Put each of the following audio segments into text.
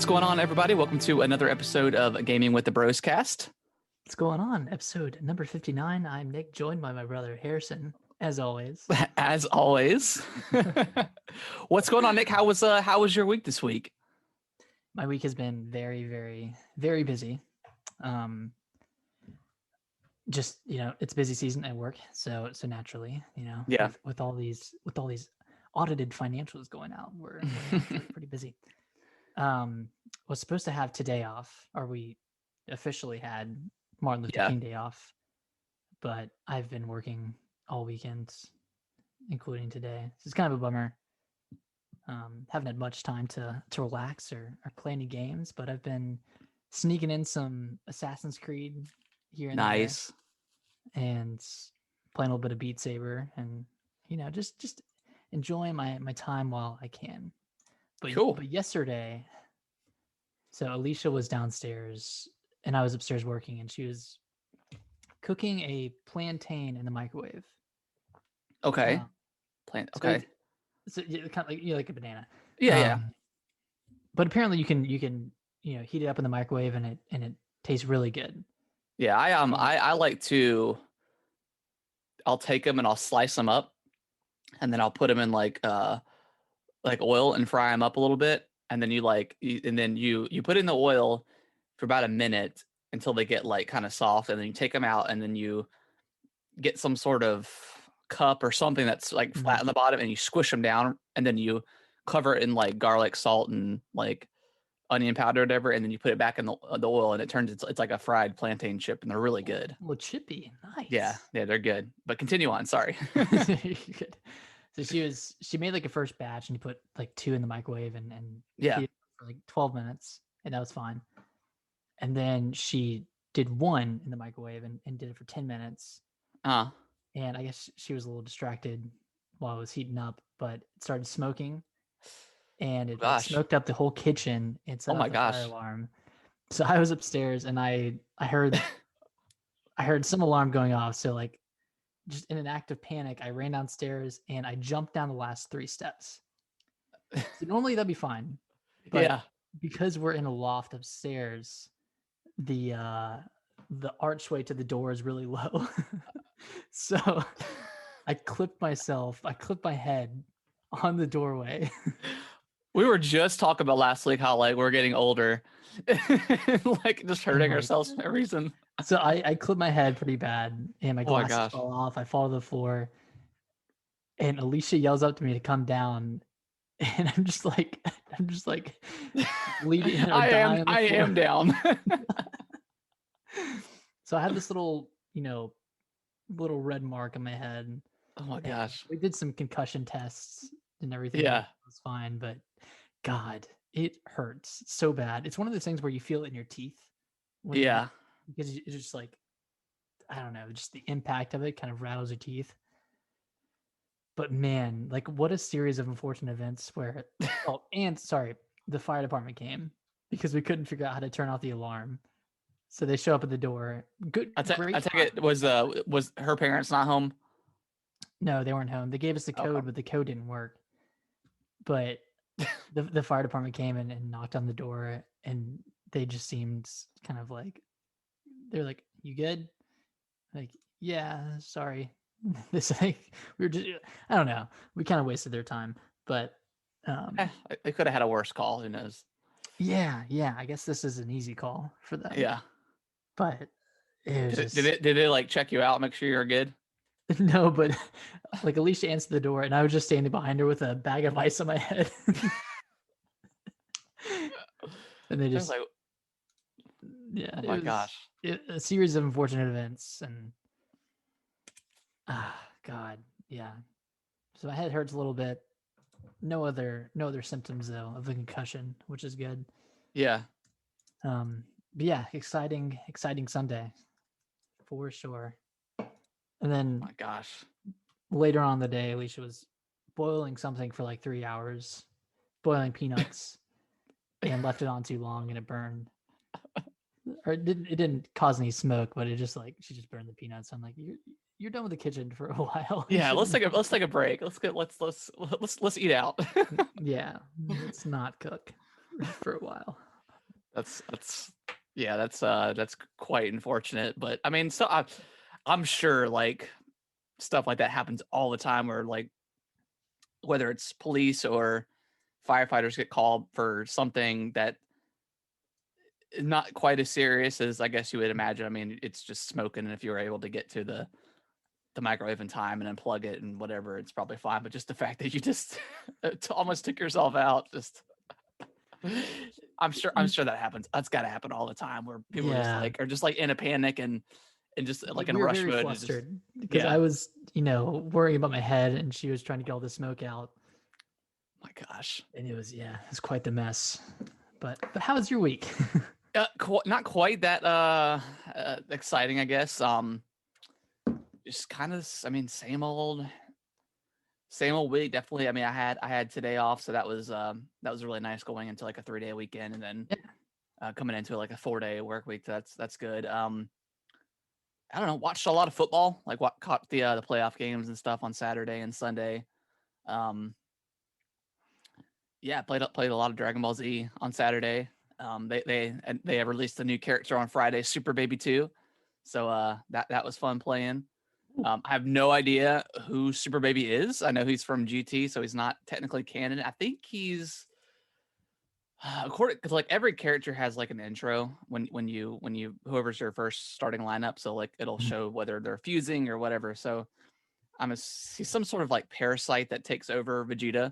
What's going on, everybody? Welcome to another episode of Gaming with the Bros Cast. What's going on? Episode number 59. I'm Nick, joined by my brother Harrison, as always. As always. What's going on, Nick? How was your week this week? My week has been very, very, very busy. Just, it's busy season at work, so naturally, Yeah. with all these audited financials going out, we're pretty busy. Was supposed to have today off, or we officially had Martin Luther King Day off, but I've been working all weekend, including today. So it's kind of a bummer. Haven't had much time to relax or play any games, but I've been sneaking in some Assassin's Creed here and there, and playing a little bit of Beat Saber, and just enjoying my time while I can. But cool. But yesterday, so Alicia was downstairs and I was upstairs working, and she was cooking a plantain in the microwave. Okay. Okay. So kind of like a banana. Yeah. But apparently you can heat it up in the microwave and it tastes really good. Yeah, I like to. I'll take them and I'll slice them up, and then I'll put them in like oil and fry them up a little bit, and then you put in the oil for about a minute until they get like kind of soft, and then you take them out, and then you get some sort of cup or something that's like flat on the bottom, and you squish them down, and then you cover it in like garlic, salt, and like onion powder or whatever, and then you put it back in the oil, and it turns it's like a fried plantain chip, and they're really good. Well, chippy, nice. Yeah, they're good. But continue on. Sorry. Good. So she made like a first batch, and you put like 2 in the microwave and heated it for like 12 minutes, and that was fine. And then she did 1 in the microwave and did it for 10 minutes. And I guess she was a little distracted while it was heating up, but it started smoking, and it smoked up the whole kitchen. And set up a fire alarm. So I was upstairs, and I heard some alarm going off. So like, just in an act of panic, I ran downstairs and I jumped down the last 3 steps. So normally that'd be fine, but because we're in a loft upstairs, the archway to the door is really low. So I clipped my head on the doorway. We were just talking about last week how like we're getting older, like just hurting ourselves for no reason. So I clipped my head pretty bad, and my glasses fell off. I fall to the floor, and Alicia yells up to me to come down, and I'm just like bleeding. I am down. So I had this little red mark on my head. Oh my gosh. We did some concussion tests and everything. Yeah. It was fine, but God, it hurts so bad. It's one of those things where you feel it in your teeth. Because it's just like, I don't know, just the impact of it kind of rattles your teeth. But man, like what a series of unfortunate events where, the fire department came because we couldn't figure out how to turn off the alarm. So they show up at the door. Good. I take it was her parents not home? No, they weren't home. They gave us the code, but the code didn't work. But the fire department came in and knocked on the door, and they just seemed kind of like, they're like, "You good?" Like, "Yeah, sorry." This like we were just, I don't know. We kind of wasted their time, but they could have had a worse call. Who knows? Yeah. I guess this is an easy call for them. Yeah. But it was did it like check you out, make sure you're good? No, but like Alicia answered the door, and I was just standing behind her with a bag of ice on my head. And they just oh my gosh. A series of unfortunate events, and God, yeah. So my head hurts a little bit. No other symptoms though of a concussion, which is good. Yeah. But yeah, exciting Sunday for sure. And then, oh my gosh, later on in the day, Alicia was boiling something for like 3 hours, boiling peanuts, and left it on too long, and it burned. Or it didn't cause any smoke, but it just like she just burned the peanuts. I'm like, you're done with the kitchen for a while. Yeah, let's take a break. Let's eat out. Yeah, let's not cook for a while. That's quite unfortunate. But I mean, so I'm sure like stuff like that happens all the time, where like whether it's police or firefighters get called for something that is not quite as serious as I guess you would imagine. I mean, it's just smoking, and if you were able to get to the microwave in time and unplug it and whatever, it's probably fine. But just the fact that you just almost took yourself out, just I'm sure that happens. That's got to happen all the time, where people are just like in a panic and just like in we a were rush very mode. flustered because I was, worrying about my head, and she was trying to get all the smoke out. My gosh. And it was quite the mess. But how was your week? Not quite that exciting, I guess. Just kind of, I mean, same old week. Definitely. I mean, I had today off, so that was really nice, going into like a 3-day weekend, and then coming into like a 4-day work week. That's good. I don't know. Watched a lot of football. Like caught the playoff games and stuff on Saturday and Sunday. Yeah, played a lot of Dragon Ball Z on Saturday. They have released a new character on Friday, Super Baby 2. So that was fun playing. I have no idea who Super Baby is. I know he's from GT, so he's not technically canon. I think he's according, because like every character has like an intro when you whoever's your first starting lineup. So like it'll show whether they're fusing or whatever. So he's some sort of like parasite that takes over Vegeta,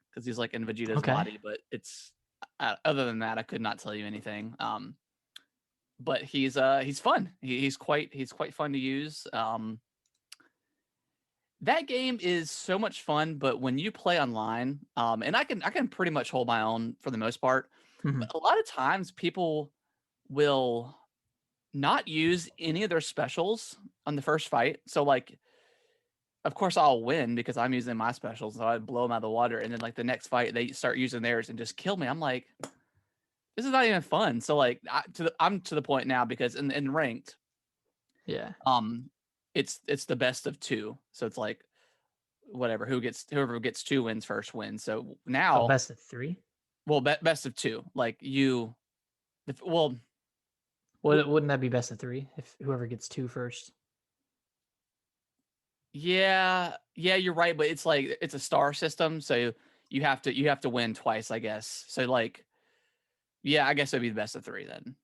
because he's like in Vegeta's body. But it's other than that, I could not tell you anything. But he's fun. He's quite fun to use. That game is so much fun, but when you play online, and I can pretty much hold my own for the most part, but a lot of times people will not use any of their specials on the first fight. So like, of course I'll win because I'm using my specials, so I blow them out of the water, and then like the next fight they start using theirs and just kill me. I'm like, this is not even fun. So like, I'm to the point now, because in ranked, it's the best of 2. So it's like whoever gets 2 wins first wins. So now best of 3. Well, best of 2. Like wouldn't that be best of 3 if whoever gets 2 first? Yeah, you're right, but it's like it's a star system, so you have to win twice, I guess. So like, yeah, I guess it'd be the best of 3 then.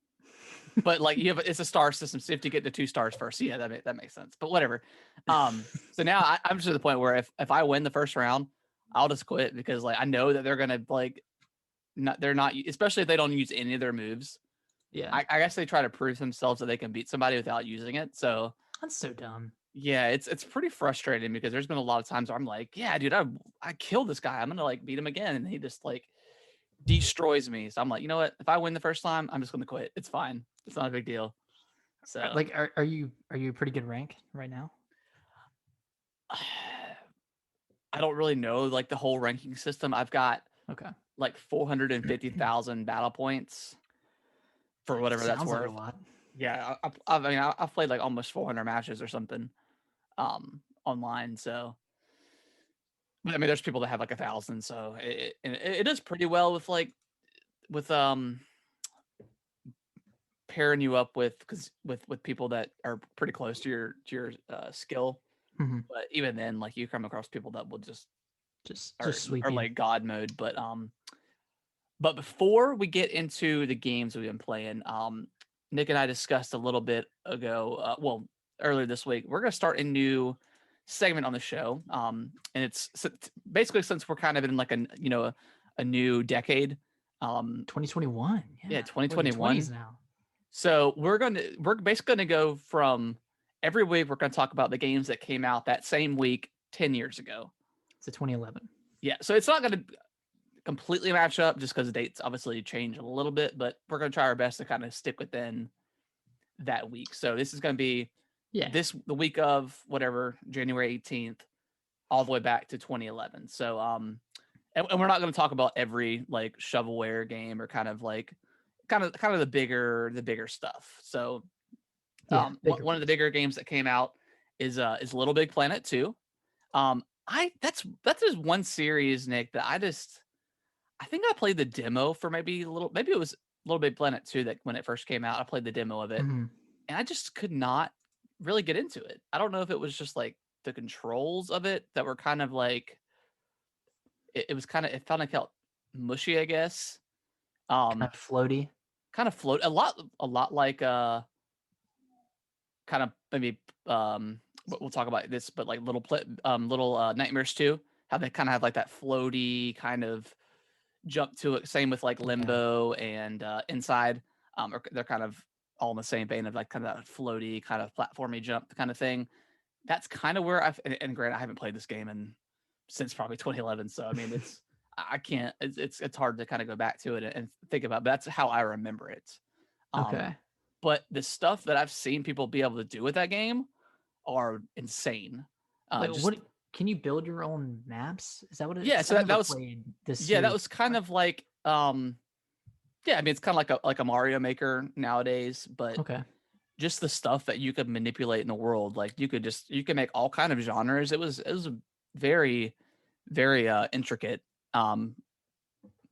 But like it's a star system, so you have to get the 2 stars first. So yeah, that makes sense. But whatever. So now I'm just to the point where if I win the first round, I'll just quit, because like I know that they're gonna like they're not, especially if they don't use any of their moves. Yeah, I guess they try to prove themselves that they can beat somebody without using it. So that's so dumb. Yeah, it's pretty frustrating, because there's been a lot of times where I'm like, yeah, dude, I killed this guy. I'm gonna like beat him again, and he just like destroys me. So I'm like, you know what? If I win the first time, I'm just gonna quit. It's fine. It's not a big deal. So like, are you a pretty good rank right now? I don't really know like the whole ranking system. I've got like 450,000 battle points for whatever that's worth. Like a lot. Yeah, I mean, I've played like almost 400 matches or something online. So, I mean, there's people that have like 1,000. So it does pretty well with pairing you up with people that are pretty close to your skill. But even then, like you come across people that will just sweep or you. like God mode. But before we get into the games we've been playing, Nick and I discussed a little bit ago, earlier this week, we're going to start a new segment on the show. And it's basically, since we're kind of in like a new decade, 2021. Yeah, 2021 now. So we're basically going to go from every week. We're going to talk about the games that came out that same week 10 years ago. So 2011. Yeah. So it's not going to completely match up, just because the dates obviously change a little bit, but we're going to try our best to kind of stick within that week. So this is going to be the week of whatever, January 18th, all the way back to 2011. So and we're not going to talk about every like shovelware game, or kind of the bigger stuff. So one of the bigger games that came out is Little Big Planet 2. That's just one series, Nick, that I think I played the demo for maybe it was Little Big Planet 2 that when it first came out, I played the demo of it, Mm-hmm. and I just could not really get into it. I don't know if it was just like the controls of it that were kind of like it was kind of it felt like felt mushy, I guess. Kind Um, of floaty. kind of float a lot like kind of maybe we'll talk about this, but like little Nightmares 2, how they kind of have like that floaty kind of jump to it. Same with like Okay. Limbo and Inside. They're kind of all in the same vein of like kind of that floaty kind of platformy jump kind of thing. That's kind of where and granted, I haven't played this game since probably 2011. So I mean, I can't. It's hard to kind of go back to it and think about. But that's how I remember it. Okay. But the stuff that I've seen people be able to do with that game are insane. Wait, what? Can you build your own maps? Is that what it is? Yeah, so that was played this. Yeah, that was kind of like yeah, I mean it's kind of like a Mario Maker nowadays, but okay. just the stuff that you could manipulate in the world, like you could make all kind of genres. It was very very intricate.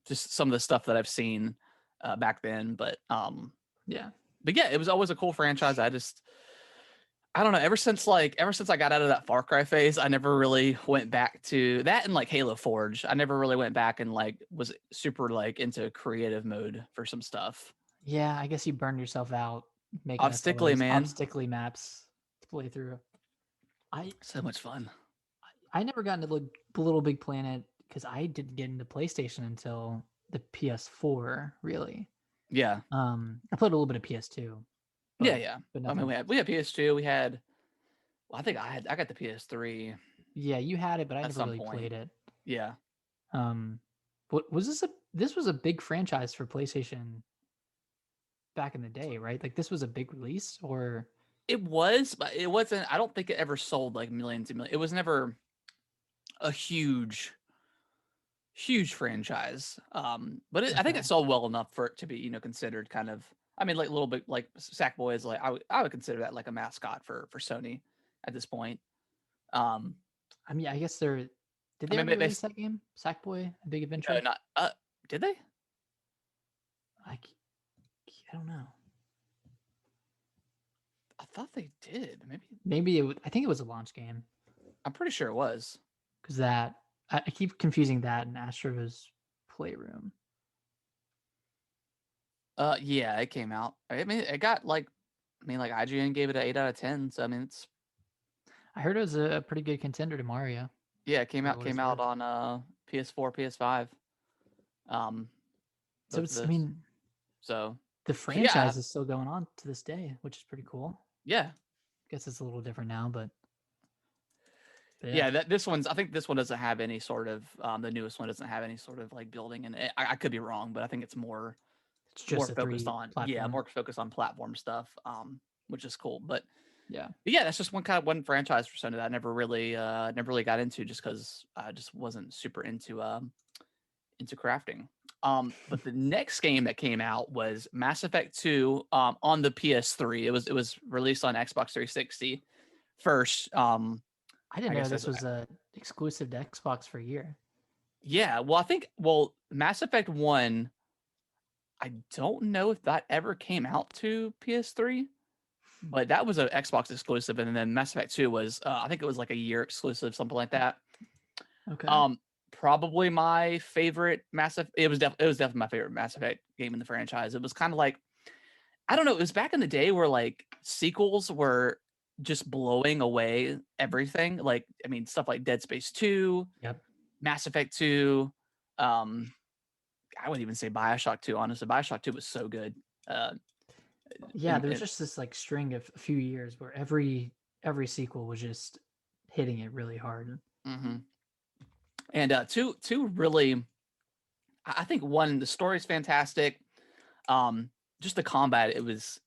Just some of the stuff that I've seen back then, but yeah. But yeah, it was always a cool franchise. I don't know. Ever since I got out of that Far Cry phase, I never really went back to that, and like Halo Forge. I never really went back and like was super like into creative mode for some stuff. Yeah, I guess you burned yourself out making Obstacle, man. Obstacle maps to play through. So much fun. I never got into the Little Big Planet because I didn't get into PlayStation until the PS4, really. Yeah. I played a little bit of PS2. Yeah. But I mean, we had PS2. We had. Well, I got the PS3. Yeah, you had it, but I never really played it. Yeah. What was this? This was a big franchise for PlayStation back in the day, right? Like this was a big release, or it was, but it wasn't. I don't think it ever sold like millions and millions. It was never a huge franchise. But I think it sold well enough for it to be, considered kind of. I mean, like a little bit like Sackboy is like I would consider that like a mascot for Sony at this point. I mean, I guess did they release that game? Sackboy: A Big Adventure? No, not did they? I don't know. I thought they did. Maybe I think it was a launch game. I'm pretty sure it was. Because I keep confusing that and Astro's Playroom. Yeah, it came out. I mean, it got like IGN gave it an 8 out of 10. So I mean, I heard it was a pretty good contender to Mario. Yeah, it came out on PS4, PS5. So it's so the franchise is still going on to this day, which is pretty cool. Yeah. Guess it's a little different now, but yeah, I think this one doesn't have any sort of the newest one doesn't have any sort of like building in it. I could be wrong, but I think it's more focused on more focused on platform stuff, which is cool. But yeah, that's just one franchise for Sony that I never really got into, just because I just wasn't super into crafting. But the next game that came out was Mass Effect 2 on the PS3. It was released on Xbox 360 first. I didn't know this was a exclusive to Xbox for a year. Yeah, Mass Effect 1, I don't know if that ever came out to PS3, but that was an Xbox exclusive, and then Mass Effect 2 was I think it was like a year exclusive, something like that. Okay. Probably my favorite it was definitely my favorite Mass Effect game in the franchise. It was kind of like, I don't know, it was back in the day where like sequels were just blowing away everything. Like, I mean, stuff like Dead Space 2, Mass Effect 2, I wouldn't even say BioShock 2, honestly. BioShock 2 was so good. Yeah, there was just this like string of a few years where every sequel was just hitting it really hard. Mm-hmm. And two really, I think one, the story is fantastic. Just the combat, it was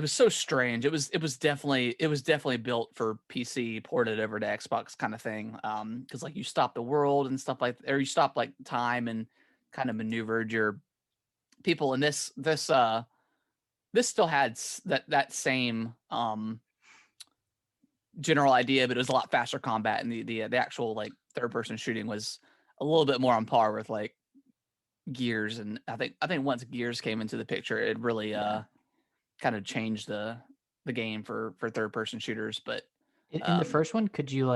so strange. It was definitely built for PC, ported over to Xbox kind of thing. Because like you stop the world and stuff like, or you stop like time and kind of maneuvered your people. And this still had that same general idea, but it was a lot faster combat, and the actual like third person shooting was a little bit more on par with like Gears, and I think once Gears came into the picture, it really kind of changed the game for third person shooters. But In the first one, could you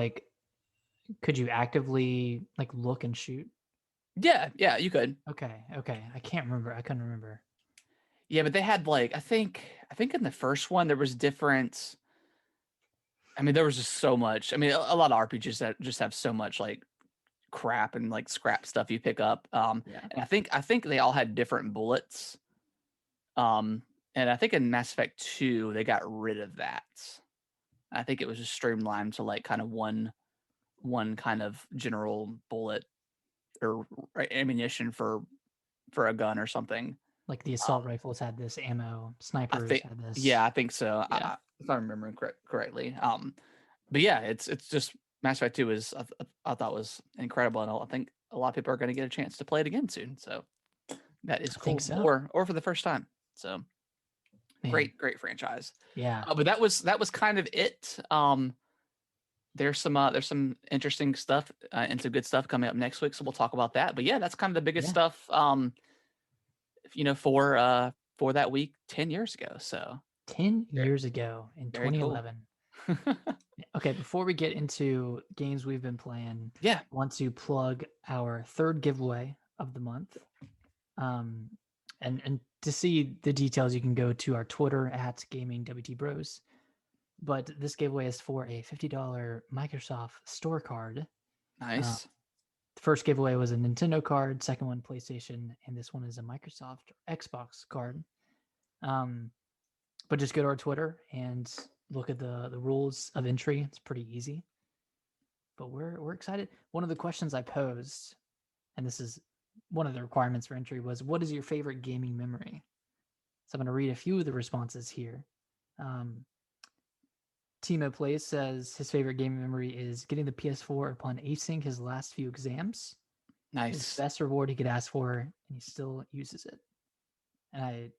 actively like look and shoot? yeah, you could. Okay. I can't remember. I couldn't remember. Yeah, but they had like I think in the first one there was different. I mean, there was just so much. I mean, a lot of RPGs that just have so much like crap and like scrap stuff you pick up. Yeah. And I think they all had different bullets. And I think in Mass Effect 2 they got rid of that. I think it was just streamlined to like kind of one kind of general bullet or ammunition for a gun or something. Like the assault rifles had this ammo, snipers had this. Yeah, I think so. Yeah. If I'm remembering correctly. But yeah, it's just Mass Effect 2 is I thought was incredible, and I think a lot of people are going to get a chance to play it again soon. So that is cool, so. or for the first time. So Man. great franchise. Yeah. But that was kind of it. There's some interesting stuff and some good stuff coming up next week, so we'll talk about that. But yeah, that's kind of the biggest stuff. For that week 10 years ago. So 10 years ago in 2011. Cool. Okay, before we get into games we've been playing, I want to plug our third giveaway of the month. And to see the details, you can go to our Twitter at GamingWTBros. But this giveaway is for a $50 Microsoft Store card. Nice. The first giveaway was a Nintendo card, second one PlayStation, and this one is a Microsoft or Xbox card. But just go to our Twitter and look at the rules of entry. It's pretty easy. But we're excited. One of the questions I posed, and this is one of the requirements for entry, was what is your favorite gaming memory? So I'm going to read a few of the responses here. Timo Plays says his favorite gaming memory is getting the PS4 upon acing his last few exams. Nice. His best reward he could ask for, and he still uses it. And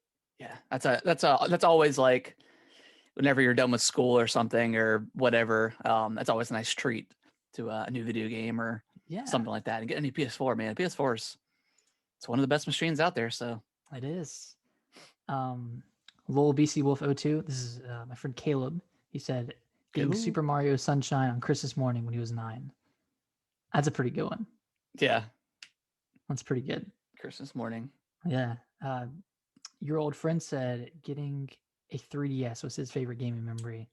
that's always like whenever you're done with school or something or whatever. That's always a nice treat to a new video game or something like that. And get a new PS4, man. PS4 it's one of the best machines out there. So it is. Lol BC Wolf 02. This is my friend Caleb. He said getting Super Mario Sunshine on Christmas morning when he was 9. That's a pretty good one. Yeah. That's pretty good. Christmas morning. Yeah. Your old friend said getting a 3DS was his favorite gaming memory.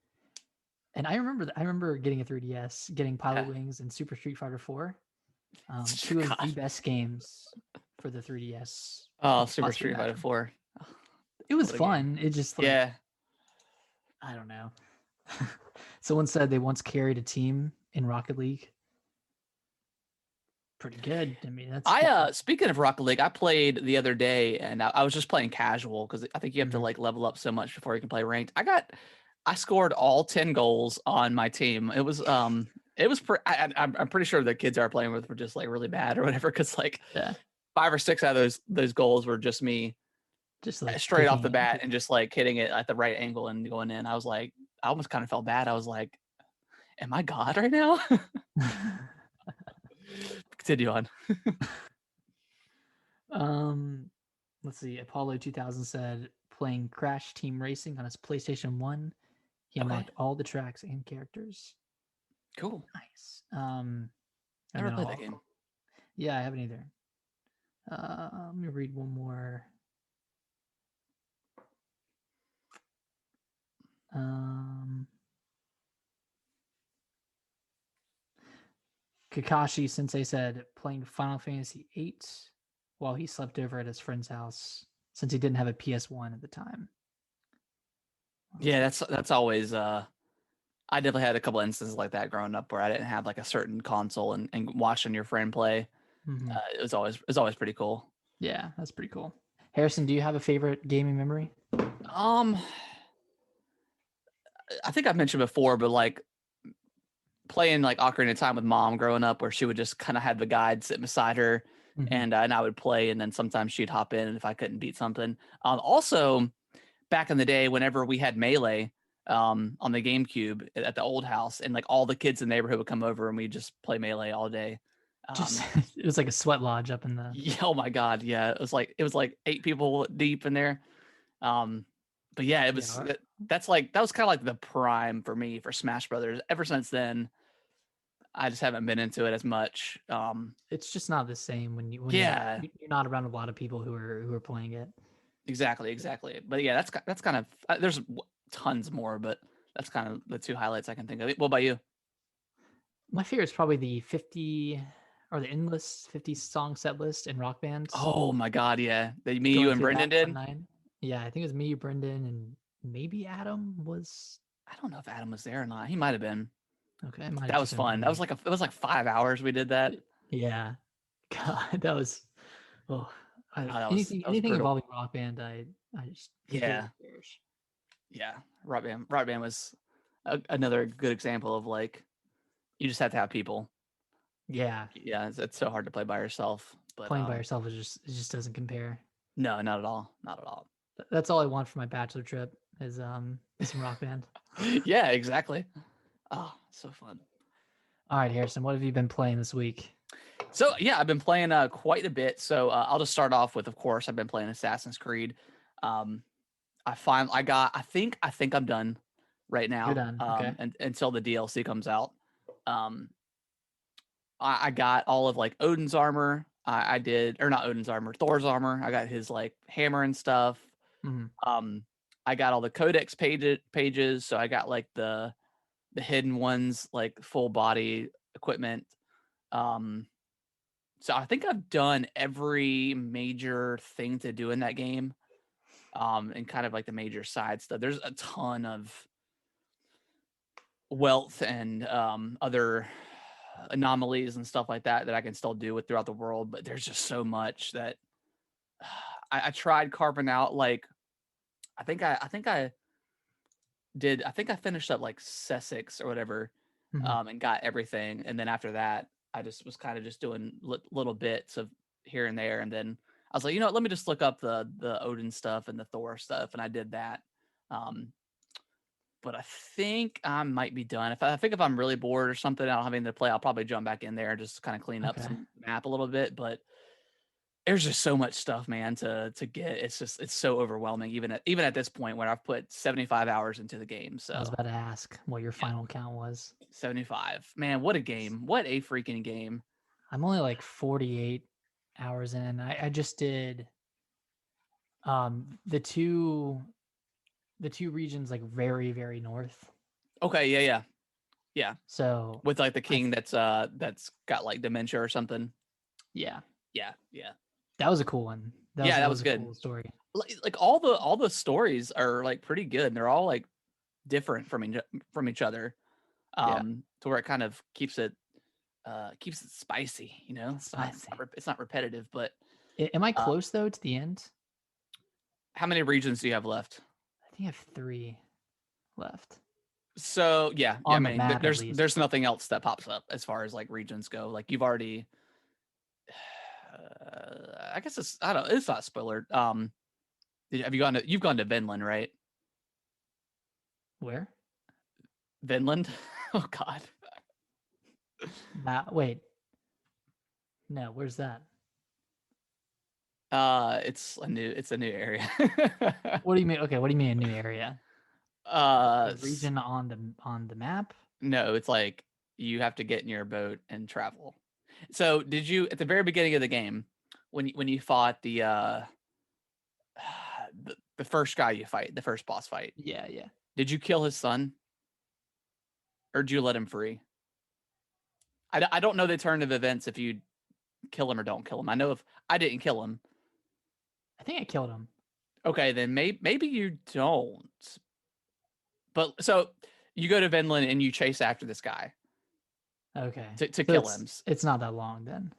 And I remember getting a 3DS, getting Pilot Wings and Super Street Fighter 4. Two of the best games for the 3DS. Oh, Super Street Fighter 4. It was fun. Game. It just I don't know. Someone said they once carried a team in Rocket League. Pretty good. I mean, that's. Speaking of Rocket League, I played the other day, and I was just playing casual because I think you have to like level up so much before you can play ranked. I scored all 10 goals on my team. It was I'm pretty sure the kids I were playing with were just like really bad or whatever because like 5 or 6 out of those goals were just me. Just like straight off the bat and just like hitting it at the right angle and going in. I was like, I almost kind of felt bad. I was like, am I God right now? Continue on. Let's see. Apollo 2000 said playing Crash Team Racing on his PlayStation 1. He unlocked all the tracks and characters. Cool. Nice. Never played that game. Yeah, I haven't either. Let me read one more. Kakashi Sensei said playing Final Fantasy VIII while he slept over at his friend's house since he didn't have a PS1 at the time. Yeah, that's always I definitely had a couple instances like that growing up where I didn't have like a certain console and watching your friend play. Mm-hmm. It was always pretty cool. Yeah, that's pretty cool. Harrison, do you have a favorite gaming memory? I think I've mentioned before, but like playing like Ocarina of Time with mom growing up, where she would just kind of have the guide sit beside her, and I would play, and then sometimes she'd hop in if I couldn't beat something. Also, back in the day, whenever we had Melee on the GameCube at the old house, and like all the kids in the neighborhood would come over, and we'd just play Melee all day. Just it was like a sweat lodge up in the. Yeah, oh my god, yeah, it was like 8 people deep in there. But yeah, it was Yeah. that was kind of like the prime for me for Smash Brothers. Ever since then, I just haven't been into it as much. It's just not the same when Yeah, you're not around a lot of people who are playing it. exactly. But yeah, that's kind of there's tons more, but that's kind of the two highlights I can think of. What about you? My favorite is probably the 50 or the endless 50 song set list in Rock Band. Oh my god, yeah, me, you, Going and through Brendan that one did. night. Yeah, I think it was me, Brendan, and maybe Adam was. I don't know if Adam was there or not. He might have been. Okay, it might have That just was been fun. That was me. it was like 5 hours we did that. Yeah, God, that was. Oh, Oh, that was anything brutal. involving Rock Band, I just Yeah, cherish. yeah. Rock Band was another good example of like you just have to have people. Yeah, Yeah, it's so hard to play by yourself. But playing by yourself is it just doesn't compare. no, not at all. Not at all. That's all I want for my bachelor trip is some Rock Band. Yeah, exactly. Oh, so fun. All right, Harrison, what have you been playing this week? So yeah, I've been playing quite a bit. So I'll just start off with, of course, I've been playing Assassin's Creed. I think I'm done right now. You're done. Okay. And until the DLC comes out. I got all of like Odin's armor. I did, or not Odin's armor, Thor's armor. I got his like hammer and stuff. Mm-hmm. I got all the codex pages. So I got like the hidden ones, like full body equipment. So I think I've done every major thing to do in that game. And kind of like the major side stuff. There's a ton of wealth and other anomalies and stuff like that I can still do with throughout the world, but there's just so much that I tried carving out. Like I think I finished up like Sussex or whatever, Mm-hmm. and got everything, and then after that I just was kind of just doing little bits of here and there, and then I was like, you know what, let me just look up the Odin stuff and the Thor stuff, and I did that. But I think I might be done. I think if I'm really bored or something, I don't have anything to play, I'll probably jump back in there and just kind of clean up some map a little bit. But there's just so much stuff, man, to get. It's so overwhelming, even at this point where I've put 75 hours into the game. So I was about to ask what your final count was. 75. Man, what a game. What a freaking game. I'm only like 48 hours in. I just did the two regions like very, very north. Okay, yeah. So with like the king that's got like dementia or something. Yeah. That was a cool one. That was good. A cool story. Like all the stories are like pretty good. They're all like different from each other. To where it kind of keeps it spicy, you know. It's not repetitive, but am I close though to the end? How many regions do you have left? I think I have 3 left. So yeah, On I mean, the map, there's nothing else that pops up as far as like regions go. Like you've already, I guess I don't know, it's not a spoiler. You've gone to Vinland, right? Where? Vinland? Oh God. Wait. No, where's that? It's a new area. What do you mean? Okay, what do you mean a new area? The region on the map? No, it's like you have to get in your boat and travel. So did you, at the very beginning of the game, when you fought the first guy you fight, the first boss fight? Yeah. Did you kill his son? Or did you let him free? I don't know the turn of events if you kill him or don't kill him. I know if I didn't kill him. I think I killed him. Okay, then maybe you don't. But so you go to Vinland and you chase after this guy. Okay. To kill him. It's not that long then.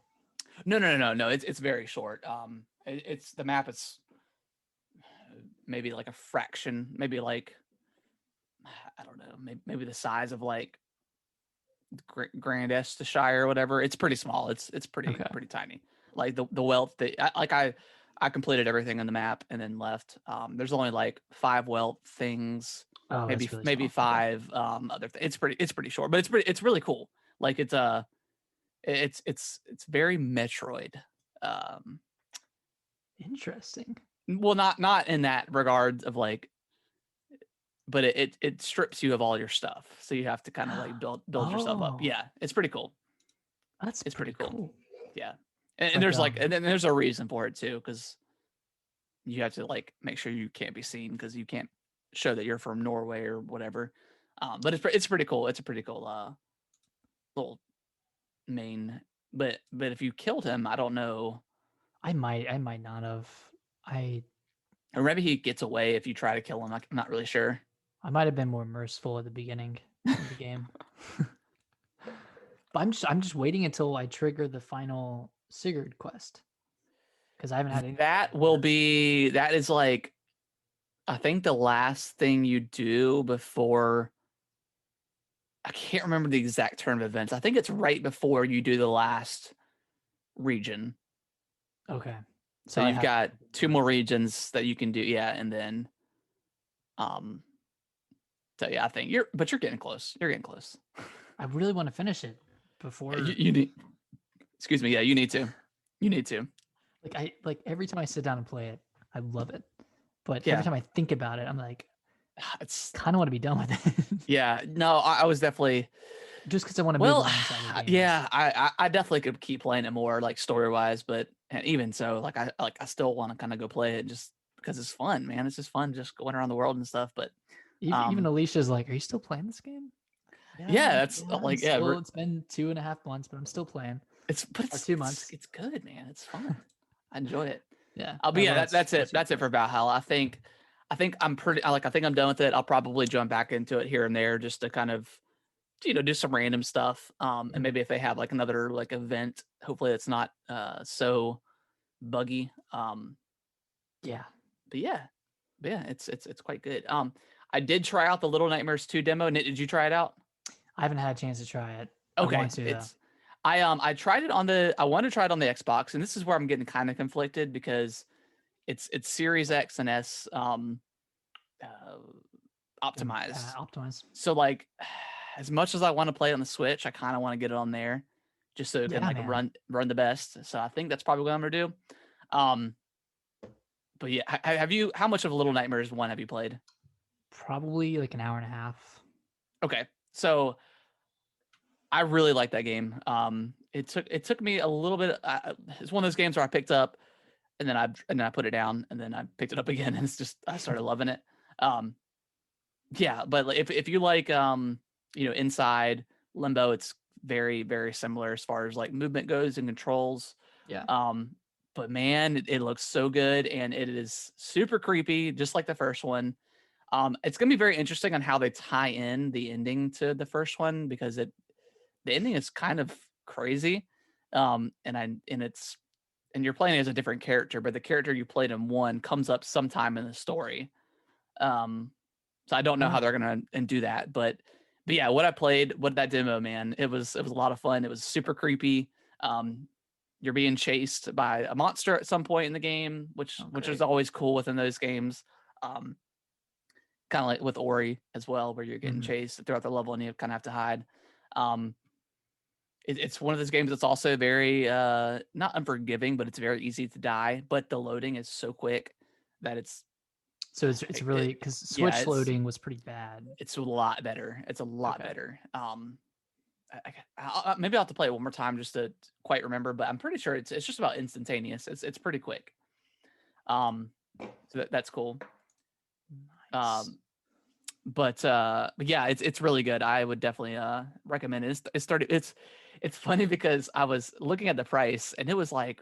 No. It's very short. It's the map is maybe like a fraction, maybe like I don't know, maybe the size of like Grand Esthshire or whatever. It's pretty small. It's pretty tiny. Like the wealth that I completed everything on the map and then left. There's only like 5 wealth things. Oh, maybe really 5 other things. It's pretty short, but it's really cool. Like it's It's very Metroid. Um, Interesting. well, not in that regard of like, but it strips you of all your stuff, so you have to kind of like build yourself up. Oh, Yeah, it's pretty cool. that's It's pretty pretty cool. cool. Yeah, and Like, there's like, and then there's a reason for it too, because you have to like make sure you can't be seen because you can't show that you're from Norway or whatever. But it's pretty cool. It's a pretty cool little main. But if you killed him, I don't know. I might not have. Or maybe he gets away if you try to kill him. I'm not really sure. I might have been more merciful at the beginning of the game. But I'm just waiting until I trigger the final Sigurd quest. Because I haven't had any. That is like, I think the last thing you do before, I can't remember the exact turn of events. I think it's right before you do the last region. Okay. So you've got 2 more regions that you can do. Yeah. And then, so yeah, I think you're getting close. You're getting close. I really want to finish it before. You need, excuse me. Yeah, you need to. You need to. Like every time I sit down and play it, I love it. But Yeah. every time I think about it, I'm like, it's kind of want to be done with it. Yeah. No, I was definitely just because I want to move on inside the game. Yeah, I definitely could keep playing it more like story wise, but even so, like I still want to kind of go play it just because it's fun, man. It's just fun just going around the world and stuff. But even Alicia's like, "Are you still playing this game?" Yeah, that's like it's been 2.5 months, but I'm still playing. It's 2 months. It's good, man. It's fun. I enjoy it. Yeah. But yeah, that's it. That's it for Valhalla. I think I'm pretty I think I'm done with it. I'll probably jump back into it here and there just to kind of do some random stuff. And maybe if they have like another like event, hopefully it's not so buggy. Yeah. But yeah, it's quite good. I did try out the Little Nightmares 2 demo. Did you try it out? I haven't had a chance to try it. Okay, I want to, I tried it on the. I want to try it on the Xbox, and this is where I'm getting kind of conflicted because it's Series X and S optimized. Optimized. So like, as much as I want to play it on the Switch, I kind of want to get it on there just so it can like run the best. So I think that's probably what I'm gonna do. But yeah, how much of Little Nightmares 1 have you played? Probably like an hour and a half. Okay, so I really like that game. It took me a little bit. It's one of those games where I picked up, and then I put it down, and then I picked it up again, and it's just I started loving it. Yeah, but if you like Inside, Limbo, it's very very similar as far as like movement goes and controls. Yeah. But man, it looks so good, and it is super creepy, just like the first one. It's gonna be very interesting on how they tie in the ending to the first one because the ending is kind of crazy. And you're playing as a different character, but the character you played in 1 comes up sometime in the story. So I don't know how they're gonna do that, but yeah, what that demo, man, it was a lot of fun. It was super creepy. You're being chased by a monster at some point in the game, which is always cool within those games. Kind of like with Ori as well, where you're getting chased throughout the level and you kind of have to hide. It's one of those games that's also very not unforgiving, but it's very easy to die. But the loading is so quick that it's really because Switch loading was pretty bad. It's a lot better. It's a lot better. Maybe I'll have to play it one more time just to quite remember, but I'm pretty sure it's just about instantaneous. It's pretty quick. So that's cool. Nice. But yeah, it's really good. I would definitely recommend it. It's funny because I was looking at the price and it was like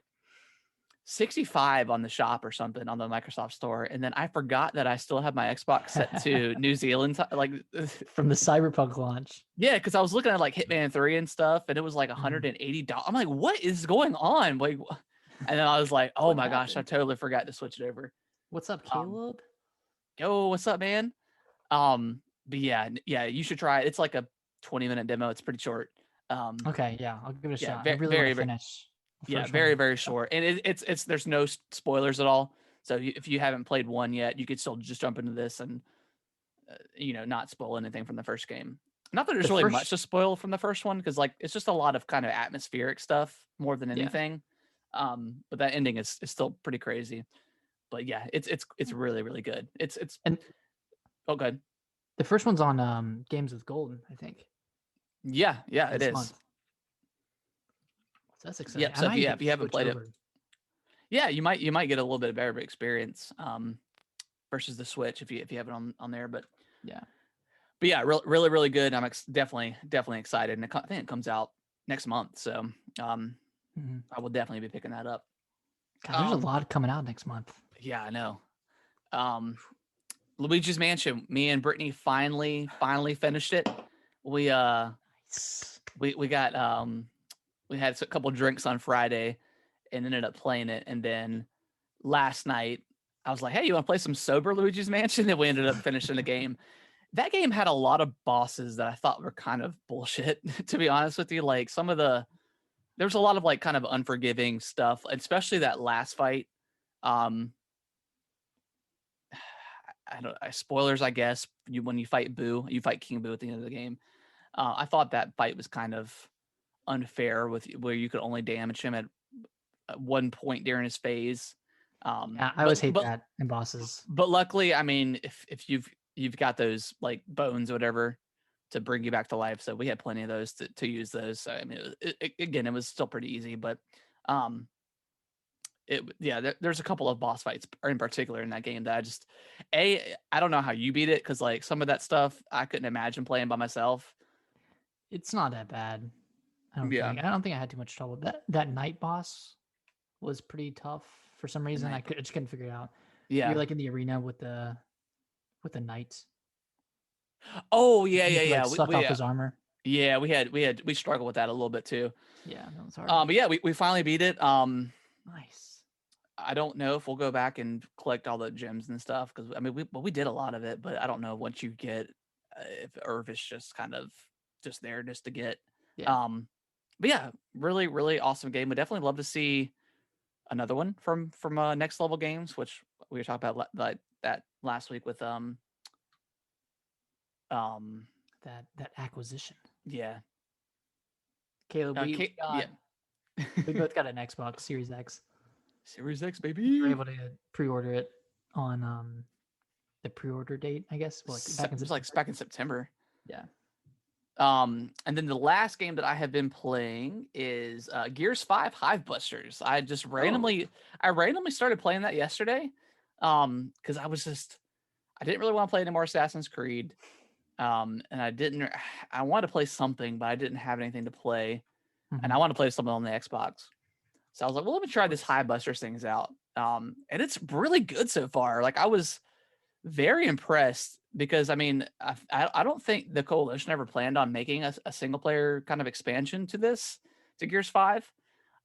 $65 on the shop or something on the Microsoft Store, and then I forgot that I still have my Xbox set to New Zealand like from the Cyberpunk launch. Yeah, because I was looking at like Hitman 3 and stuff, and it was like $180. I'm like, what is going on? Like, and then I was like, oh my gosh, I totally forgot to switch it over. What's up, Caleb? Yo, what's up, man? But yeah, you should try it. It's like a 20-minute demo. It's pretty short. Okay, yeah, I'll give it a shot. I really want to finish. Yeah, very very short, and it's there's no spoilers at all. So if you haven't played 1 yet, you could still just jump into this and not spoil anything from the first game. Not that there's really much to spoil from the first one, because like it's just a lot of kind of atmospheric stuff more than anything. But that ending is still pretty crazy. But yeah, it's really, really good. It's And oh good. The first one's on Games with Gold, I think. Yeah, it is. Month. So that's exciting. Yeah, so if you haven't played it, yeah, you might get a little bit of better experience versus the Switch if you have it on there. But yeah, really, really good. I'm definitely excited, and I think it comes out next month, so I will definitely be picking that up. God, there's a lot coming out next month. Yeah, I know. Luigi's Mansion. Me and Brittany finally finished it. We got we had a couple drinks on Friday and ended up playing it, and then last night I was like, hey, you want to play some sober Luigi's Mansion? And we ended up finishing the game. That game had a lot of bosses that I thought were kind of bullshit, to be honest with you. Like there's a lot of like kind of unforgiving stuff, especially that last fight. Spoilers, I guess. When you fight Boo, you fight King Boo at the end of the game. I thought that fight was kind of unfair where you could only damage him at one point during his phase. I always hate that in bosses. But luckily, I mean, if you've got those like bones or whatever to bring you back to life, so we had plenty of those to use those. So I mean, it was still pretty easy, but there's a couple of boss fights in particular in that game that I don't know how you beat it, because like some of that stuff I couldn't imagine playing by myself. It's not that bad. I don't think I had too much trouble. That night boss was pretty tough for some reason. I just couldn't figure it out. Yeah, you're like in the arena with the knight. Oh yeah. Suck off his armor. Yeah, we struggled with that a little bit too. Yeah, that was hard. But yeah, we finally beat it. Nice. I don't know if we'll go back and collect all the gems and stuff, because I mean we did a lot of it, but I don't know once you get if it's just kind of just there just to get. Yeah. But yeah, really, really awesome game. Would definitely love to see another one from Next Level Games, which we were talking about that last week with that acquisition. Yeah. Caleb, we both got an Xbox Series X. Series X, baby. We were able to pre-order it on the pre-order date, I guess. Well, back in September. Yeah. And then the last game that I have been playing is Gears 5 Hive Busters. I just randomly started playing that yesterday because I didn't really want to play any more Assassin's Creed. And I wanted to play something, but I didn't have anything to play. And I want to play something on the Xbox. So I was like, well, let me try this Hive Busters things out. And it's really good so far. Like I was very impressed, because I mean, I don't think the Coalition ever planned on making a single player kind of expansion to Gears 5.